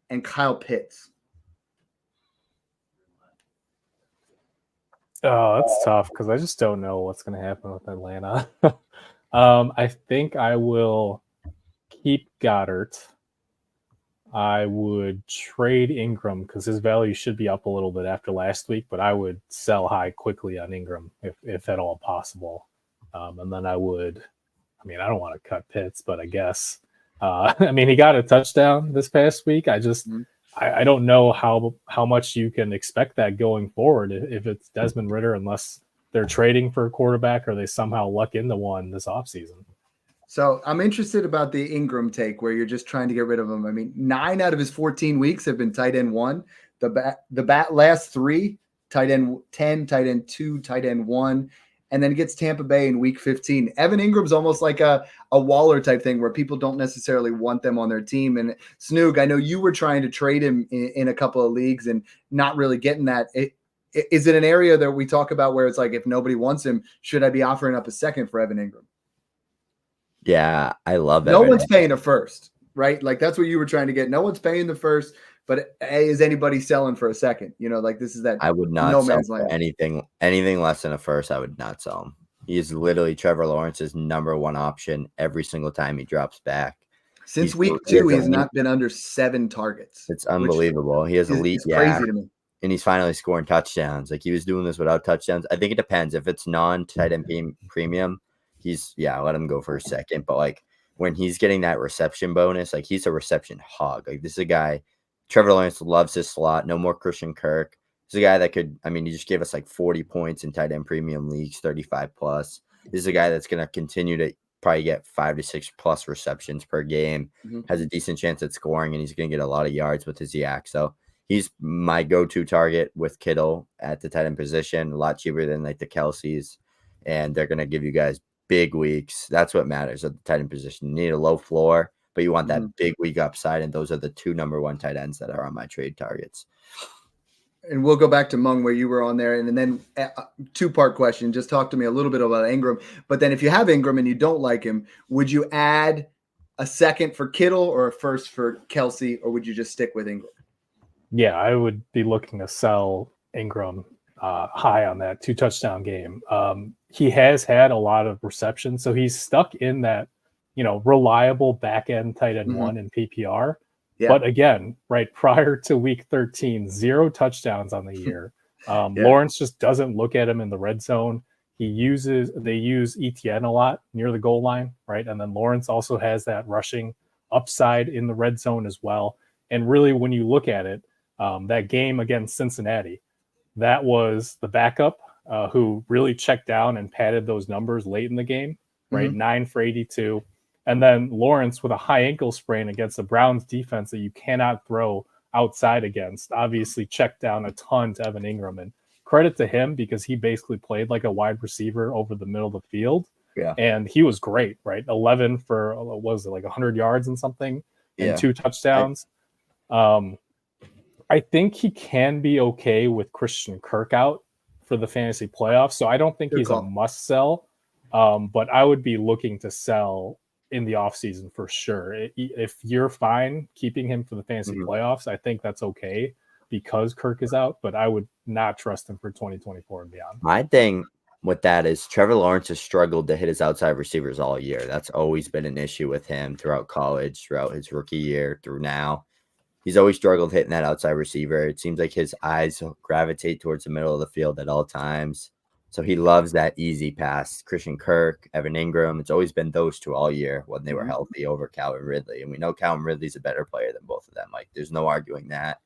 and Kyle Pitts. Oh, that's tough because I just don't know what's going to happen with Atlanta. I think I will keep Goddard. I would trade Ingram because his value should be up a little bit after last week, but I would sell high quickly on Ingram if at all possible. And then I don't want to cut Pitts, but I guess, he got a touchdown this past week. I don't know how much you can expect that going forward if it's Desmond Ridder, unless they're trading for a quarterback or they somehow luck into one this offseason. So I'm interested about the Ingram take where you're just trying to get rid of him. I mean, 9 out of his 14 weeks have been tight end 1. The last 3, tight end 10, tight end 2, tight end 1, and then gets Tampa Bay in week 15. Evan Ingram's almost like a Waller type thing where people don't necessarily want them on their team. And Snoog, I know you were trying to trade him in a couple of leagues and not really getting that. Is it an area that we talk about where it's like, if nobody wants him, should I be offering up a second for Evan Ingram? Yeah, I love that. No one's paying a first, right? Like that's what you were trying to get. No one's paying the first, but is anybody selling for a second? You know, like this is that I would not no sell man's for land. anything less than a first. I would not sell him. He is literally Trevor Lawrence's number one option every single time he drops back. Since week 2, he's not been under 7 targets. It's unbelievable. He has elite crazy to me. And he's finally scoring touchdowns. Like, he was doing this without touchdowns. I think it depends. If it's non-tight end premium, let him go for a second. But like, when he's getting that reception bonus, like, he's a reception hog. Like, this is a guy, Trevor Lawrence loves his slot. No more Christian Kirk. He's a guy that he just gave us like 40 points in tight end premium leagues, 35 plus. This is a guy that's going to continue to probably get 5 to 6 plus receptions per game, has a decent chance at scoring, and he's going to get a lot of yards with his yak. So he's my go-to target with Kittle at the tight end position, a lot cheaper than like the Kelce's, and they're going to give you guys big weeks. That's what matters at the tight end position. You need a low floor, but you want that big week upside, and those are the 2 number 1 tight ends that are on my trade targets. And we'll go back to Mung where you were on there. And then 2-part question. Just talk to me a little bit about Ingram. But then if you have Ingram and you don't like him, would you add a second for Kittle or a first for Kelce, or would you just stick with Ingram? Yeah, I would be looking to sell Ingram high on that 2 touchdown game. He has had a lot of receptions, so he's stuck in that, reliable back end tight end 1 in PPR. Yeah. But again, right prior to week 13, 0 touchdowns on the year. Lawrence just doesn't look at him in the red zone. They use ETN a lot near the goal line, right? And then Lawrence also has that rushing upside in the red zone as well. And really, when you look at it, that game against Cincinnati, that was the backup who really checked down and padded those numbers late in the game, right? 9 for 82. And then Lawrence with a high ankle sprain against the Browns defense that you cannot throw outside against, obviously checked down a ton to Evan Ingram. And credit to him because he basically played like a wide receiver over the middle of the field. Yeah. And he was great, right? 11 for, what was it, like 100 yards and something and 2 touchdowns. I think he can be okay with Christian Kirk out for the fantasy playoffs. So I don't think he's a must sell, but I would be looking to sell in the offseason for sure. If you're fine keeping him for the fantasy playoffs, I think that's okay because Kirk is out, but I would not trust him for 2024 and beyond. My thing with that is Trevor Lawrence has struggled to hit his outside receivers all year. That's always been an issue with him throughout college, throughout his rookie year, through now. He's always struggled hitting that outside receiver. It seems like his eyes gravitate towards the middle of the field at all times. So he loves that easy pass. Christian Kirk, Evan Ingram, it's always been those 2 all year when they were healthy over Calvin Ridley. And we know Calvin Ridley's a better player than both of them. Like, there's no arguing that.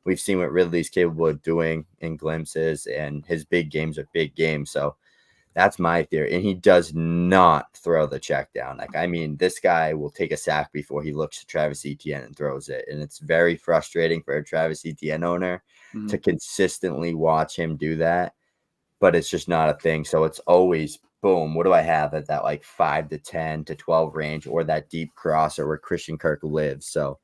We've seen what Ridley's capable of doing in glimpses, and his big games are big games. So that's my theory. And he does not throw the check down. Like, I mean, this guy will take a sack before he looks at Travis Etienne and throws it. And it's very frustrating for a Travis Etienne owner to consistently watch him do that. But it's just not a thing. So it's always, boom, what do I have at that like 5 to 10 to 12 range, or that deep crosser where Christian Kirk lives. So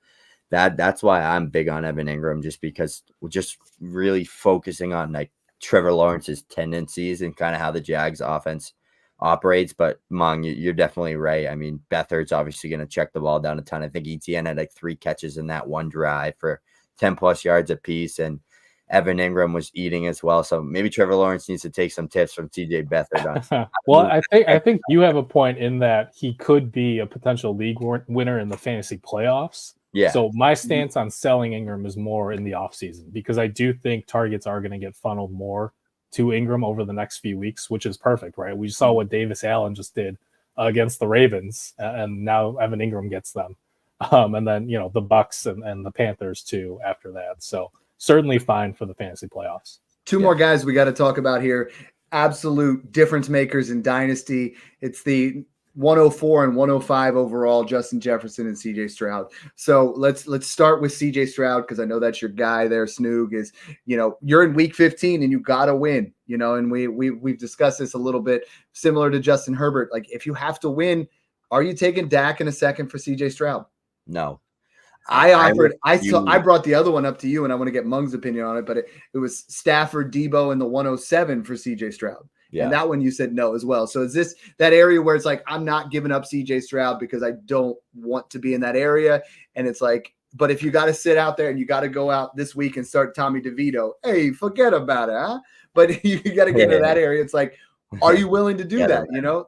that's why I'm big on Evan Ingram, just because we're just really focusing on like Trevor Lawrence's tendencies and kind of how the Jags offense operates. But Mung, you're definitely right. I mean, Beathard's obviously going to check the ball down a ton. I think Etienne had like 3 catches in that one drive for 10 plus yards apiece, and Evan Ingram was eating as well. So maybe Trevor Lawrence needs to take some tips from TJ Beathard. Well, I think you have a point in that he could be a potential league winner in the fantasy playoffs. Yeah. So my stance on selling Ingram is more in the offseason, because I do think targets are going to get funneled more to Ingram over the next few weeks, which is perfect, right? We saw what Davis Allen just did against the Ravens, and now Evan Ingram gets them. And then, the Bucks and the Panthers too after that. So certainly fine for the fantasy playoffs. 2 more guys we got to talk about here. Absolute difference makers in Dynasty. It's the 104 and 105 overall, Justin Jefferson and CJ Stroud. So let's start with CJ Stroud, because I know that's your guy there. Snoog is, you're in week 15 and you got to win, and we've discussed this a little bit, similar to Justin Herbert. Like, if you have to win, are you taking Dak in a second for CJ Stroud? No. I brought the other one up to you, and I want to get Mung's opinion on it, but it was Stafford, Debo, and the 107 for CJ Stroud. Yeah. And that one you said no as well. So is this that area where it's like, I'm not giving up CJ Stroud because I don't want to be in that area? And it's like, but if you got to sit out there and you got to go out this week and start Tommy DeVito, hey, forget about it, huh? But you got to get into that area. It's like, Are you willing to do Yeah, that? You know?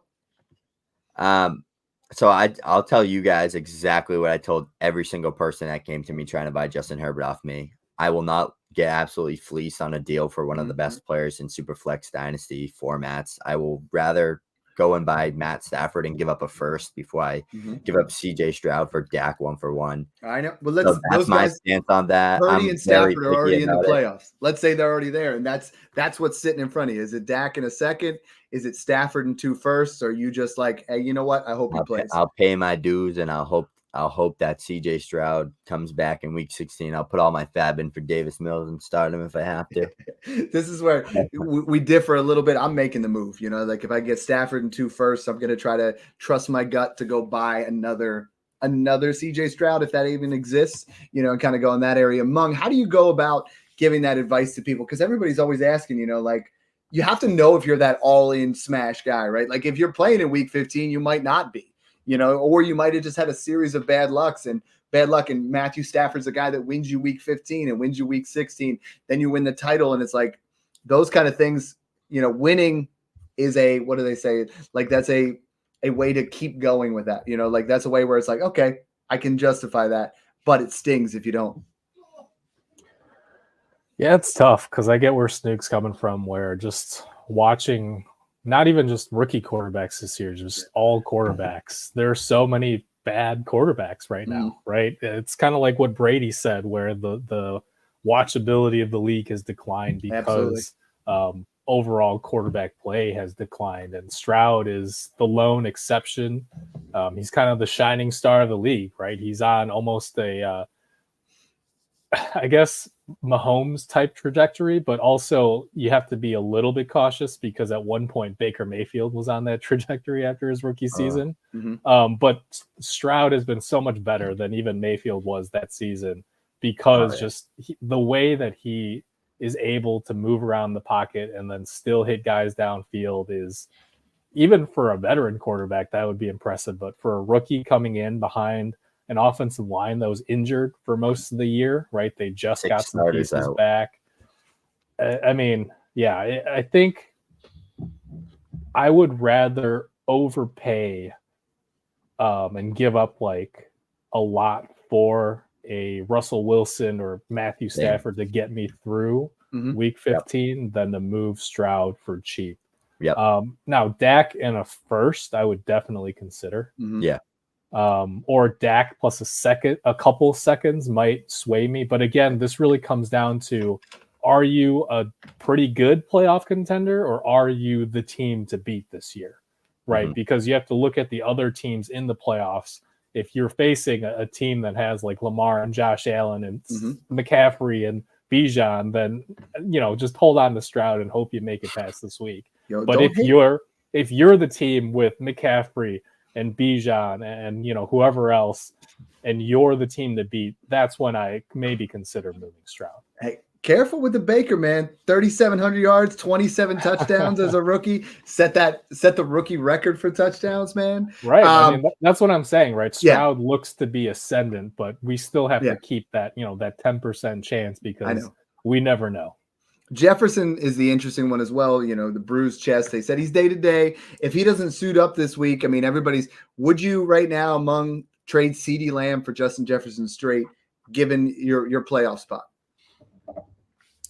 So I'll tell you guys exactly what I told every single person that came to me trying to buy Justin Herbert off me. I will not get absolutely fleeced on a deal for one of the best players in Superflex Dynasty formats. I will rather go and buy Matt Stafford and give up a first before I give up CJ Stroud for Dak 1-for-1. I know. But let's So that's my stance on that. Purdy and Stafford are already in the it. playoffs. Let's say they're already there, and that's what's sitting in front of you. Is it Dak in a second? Is it Stafford in 2 firsts? Or are you just like, hey, you know what? I hope he plays. I'll pay my dues, and I'll hope that CJ Stroud comes back in week 16. I'll put all my fab in for Davis Mills and start him if I have to. This is where we differ a little bit. I'm making the move. You know, like if I get Stafford in 2 firsts, I'm going to try to trust my gut to go buy another CJ Stroud, if that even exists, you know, and kind of go in that area. Mung, how do you go about giving that advice to people? Because everybody's always asking, you know, like you have to know if you're that all-in smash guy, right? Like if you're playing in week 15, you might not be, you know, or you might have just had a series of bad luck, and Matthew Stafford's a guy that wins you week 15 and wins you week 16. Then you win the title. And it's like those kind of things, you know, winning is what do they say? Like that's a way to keep going with that, you know, like that's a way where it's like, okay, I can justify that, but it stings if you don't. Yeah, it's tough because I get where Snook's coming from, where just watching not even just rookie quarterbacks this year, just all quarterbacks. There are so many bad quarterbacks right now, right? It's kind of like what Brady said, where the watchability of the league has declined because overall quarterback play has declined, and Stroud is the lone exception. He's kind of the shining star of the league, right? He's on almost a I guess Mahomes type trajectory, but also you have to be a little bit cautious because at one point Baker Mayfield was on that trajectory after his rookie season. But Stroud has been so much better than even Mayfield was that season because the way that he is able to move around the pocket and then still hit guys downfield is, even for a veteran quarterback, that would be impressive. But for a rookie coming in behind an offensive line that was injured for most of the year, right? They just got some pieces back. I mean, yeah, I think I would rather overpay and give up like a lot for a Russell Wilson or Matthew Stafford to get me through week 15 than to move Stroud for cheap. Now, Dak in a first, I would definitely consider. Or Dak plus a couple seconds might sway me. But again, this really comes down to, are you a pretty good playoff contender or are you the team to beat this year? Right? Because you have to look at the other teams in the playoffs. If you're facing a team that has like Lamar and Josh Allen and McCaffrey and Bijan, then, you know, just hold on to Stroud and hope you make it past this week. But if you're the team with McCaffrey and Bijan and, you know, whoever else, and you're the team to beat, that's when I maybe consider moving Stroud. Hey, careful with the Baker, man. 3,700 yards, 27 touchdowns as a rookie. Set the rookie record for touchdowns, man. Right. I mean, that's what I'm saying, right? Stroud looks to be ascendant, but we still have to keep that, you know, that 10% chance because we never know. Jefferson is the interesting one as well. You know, the bruised chest. They said he's day to day. If he doesn't suit up this week, I mean, would you right now among trade CeeDee Lamb for Justin Jefferson straight, given your playoff spot?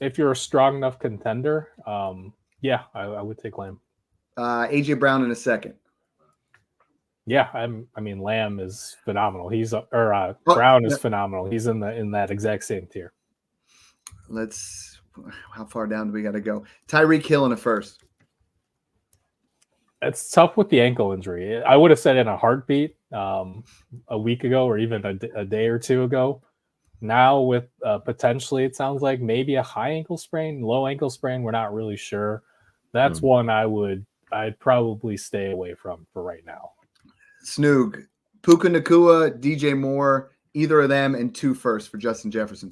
If you're a strong enough contender, I would take Lamb. AJ Brown in a second. Yeah, I mean, Lamb is phenomenal. Brown is phenomenal. He's in that exact same tier. How far down do we got to go? Tyreek Hill in a first. It's tough with the ankle injury. I would have said in a heartbeat a week ago or even a day or two ago. Now with potentially, it sounds like maybe a high ankle sprain, low ankle sprain. We're not really sure. That's one I'd probably stay away from for right now. Snoog, Puka Nacua, DJ Moore, either of them, and 2 firsts for Justin Jefferson.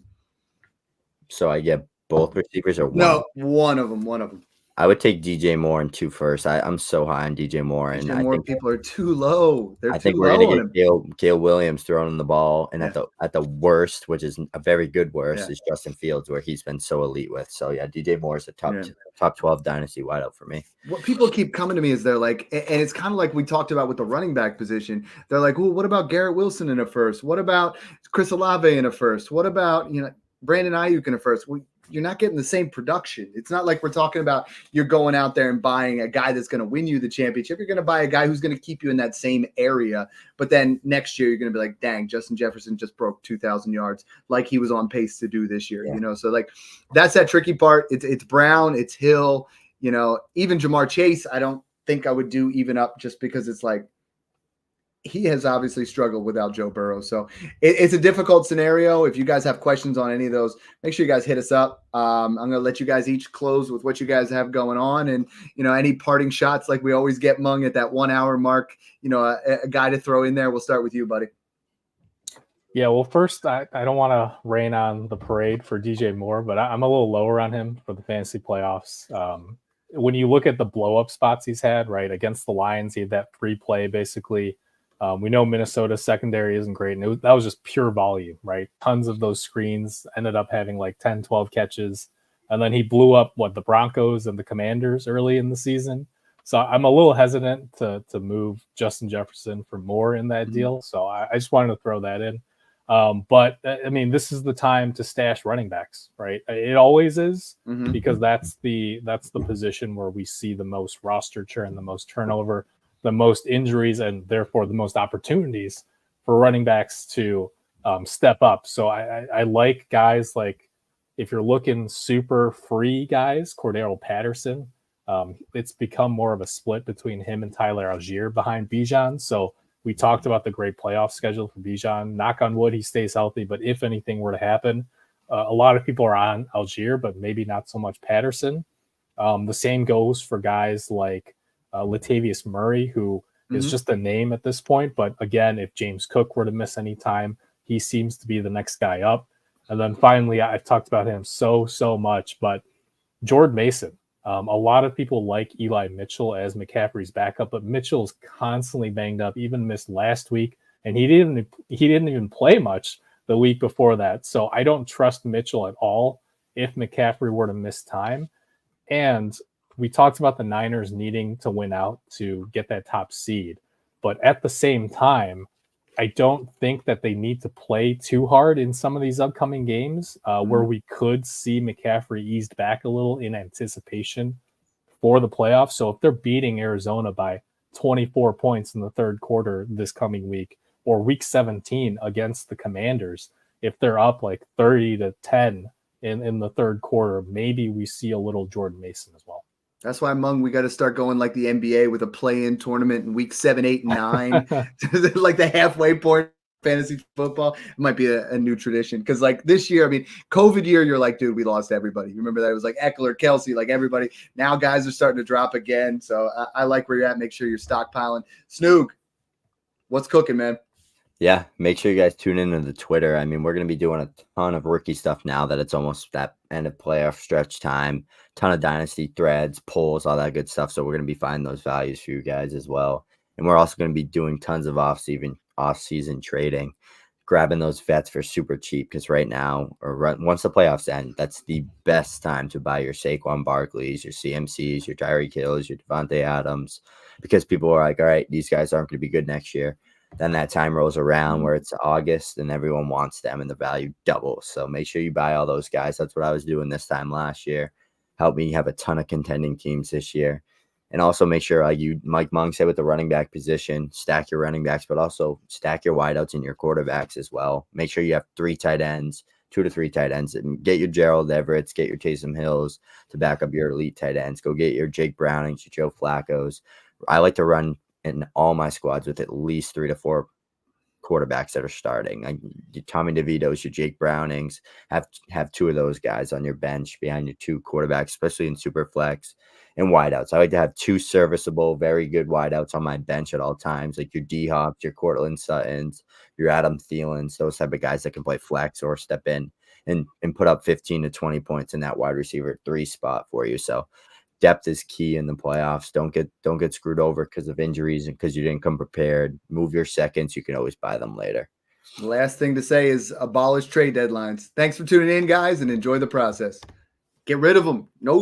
So I get both receivers or one? No, one of them. I would take DJ Moore in 2 first. I'm so high on DJ Moore, and DJ I Moore think people are too low. They're I too think we're low gonna on get him. Gale Williams throwing the ball, and Yeah. at the worst, which is a very good worst, Yeah. is Justin Fields, where he's been so elite with. So yeah, DJ Moore is a Yeah. top 12 dynasty wideout for me. What people keep coming to me is they're like, and it's kind of like we talked about with the running back position. They're like, well, what about Garrett Wilson in a first? What about Chris Olave in a first? What about, Brandon Ayuk in a first? You're not getting the same production. It's not like we're talking about you're going out there and buying a guy that's going to win you the championship. You're going to buy a guy who's going to keep you in that same area. But then next year, you're going to be like, dang, Justin Jefferson just broke 2,000 yards like he was on pace to do this year. Yeah. So like that's that tricky part. It's Brown, it's Hill, even Jamar Chase. I don't think I would do even up just because it's like, he has obviously struggled without Joe Burrow. So it's a difficult scenario. If you guys have questions on any of those, make sure you guys hit us up. I'm going to let you guys each close with what you guys have going on. And, any parting shots like we always get, Mung, at that 1 hour mark, a guy to throw in there. We'll start with you, buddy. Yeah, well, first, I don't want to rain on the parade for DJ Moore, but I'm a little lower on him for the fantasy playoffs. When you look at the blow-up spots he's had, right, against the Lions, he had that free play, basically. We know Minnesota's secondary isn't great, and that was just pure volume, right? Tons of those screens, ended up having like 10, 12 catches. And then he blew up, the Broncos and the Commanders early in the season. So I'm a little hesitant to move Justin Jefferson for Moore in that deal. So I just wanted to throw that in. But, I mean, this is the time to stash running backs, right? It always is, because that's the position where we see the most roster churn, the most turnover, the most injuries, and therefore the most opportunities for running backs to step up. So I like guys like, if you're looking super free guys, Cordero Patterson, it's become more of a split between him and Tyler Algier behind Bijan. So we talked about the great playoff schedule for Bijan. Knock on wood, he stays healthy. But if anything were to happen, a lot of people are on Algier, but maybe not so much Patterson. The same goes for guys like Latavius Murray, who is just a name at this point. But again, if James Cook were to miss any time, he seems to be the next guy up. And then finally, I've talked about him so much, but Jordan Mason. A lot of people like Eli Mitchell as McCaffrey's backup, but Mitchell's constantly banged up, even missed last week, and he didn't even play much the week before that. So I don't trust Mitchell at all if McCaffrey were to miss time. And we talked about the Niners needing to win out to get that top seed. But at the same time, I don't think that they need to play too hard in some of these upcoming games where we could see McCaffrey eased back a little in anticipation for the playoffs. So if they're beating Arizona by 24 points in the third quarter this coming week, or week 17 against the Commanders, if they're up like 30-10 in the third quarter, maybe we see a little Jordan Mason as well. That's why, Mung, we got to start going like the NBA with a play-in tournament in week 7, 8, and 9, like the halfway point fantasy football. It might be a new tradition because, like this year, I mean, COVID year, you're like, dude, we lost everybody. You remember that? It was like Eckler, Kelsey, like everybody. Now guys are starting to drop again. So I like where you're at. Make sure you're stockpiling. Snoog, what's cooking, man? Yeah, make sure you guys tune in to the Twitter. I mean, we're going to be doing a ton of rookie stuff now that it's almost that end of playoff stretch time. Ton of dynasty threads, polls, all that good stuff. So we're going to be finding those values for you guys as well. And we're also going to be doing tons of off-season trading, grabbing those vets for super cheap because right now, or once the playoffs end, that's the best time to buy your Saquon Barkleys, your CMCs, your Tyreek Hills, your Devontae Adams, because people are like, all right, these guys aren't going to be good next year. Then that time rolls around where it's August and everyone wants them and the value doubles. So make sure you buy all those guys. That's what I was doing this time last year. Help me have a ton of contending teams this year. And also make sure, Mike Mung said with the running back position, stack your running backs, but also stack your wideouts and your quarterbacks as well. Make sure you have 3 tight ends, 2 to 3 tight ends. And get your Gerald Everetts, get your Taysom Hills to back up your elite tight ends. Go get your Jake Brownings, your Joe Flaccos. I like to run in all my squads with at least 3 to 4 quarterbacks that are starting. Like your Tommy DeVito's, your Jake Brownings, have 2 of those guys on your bench behind your 2 quarterbacks, especially in super flex and wideouts. I like to have 2 serviceable, very good wideouts on my bench at all times, like your D-Hops, your Cortland Suttons, your Adam Thielens, those type of guys that can play flex or step in and put up 15 to 20 points in that wide receiver 3 spot for you. So depth is key in the playoffs. Don't get screwed over because of injuries and because you didn't come prepared. Move your seconds. You can always buy them later. The last thing to say is abolish trade deadlines. Thanks for tuning in, guys, and enjoy the process. Get rid of them. No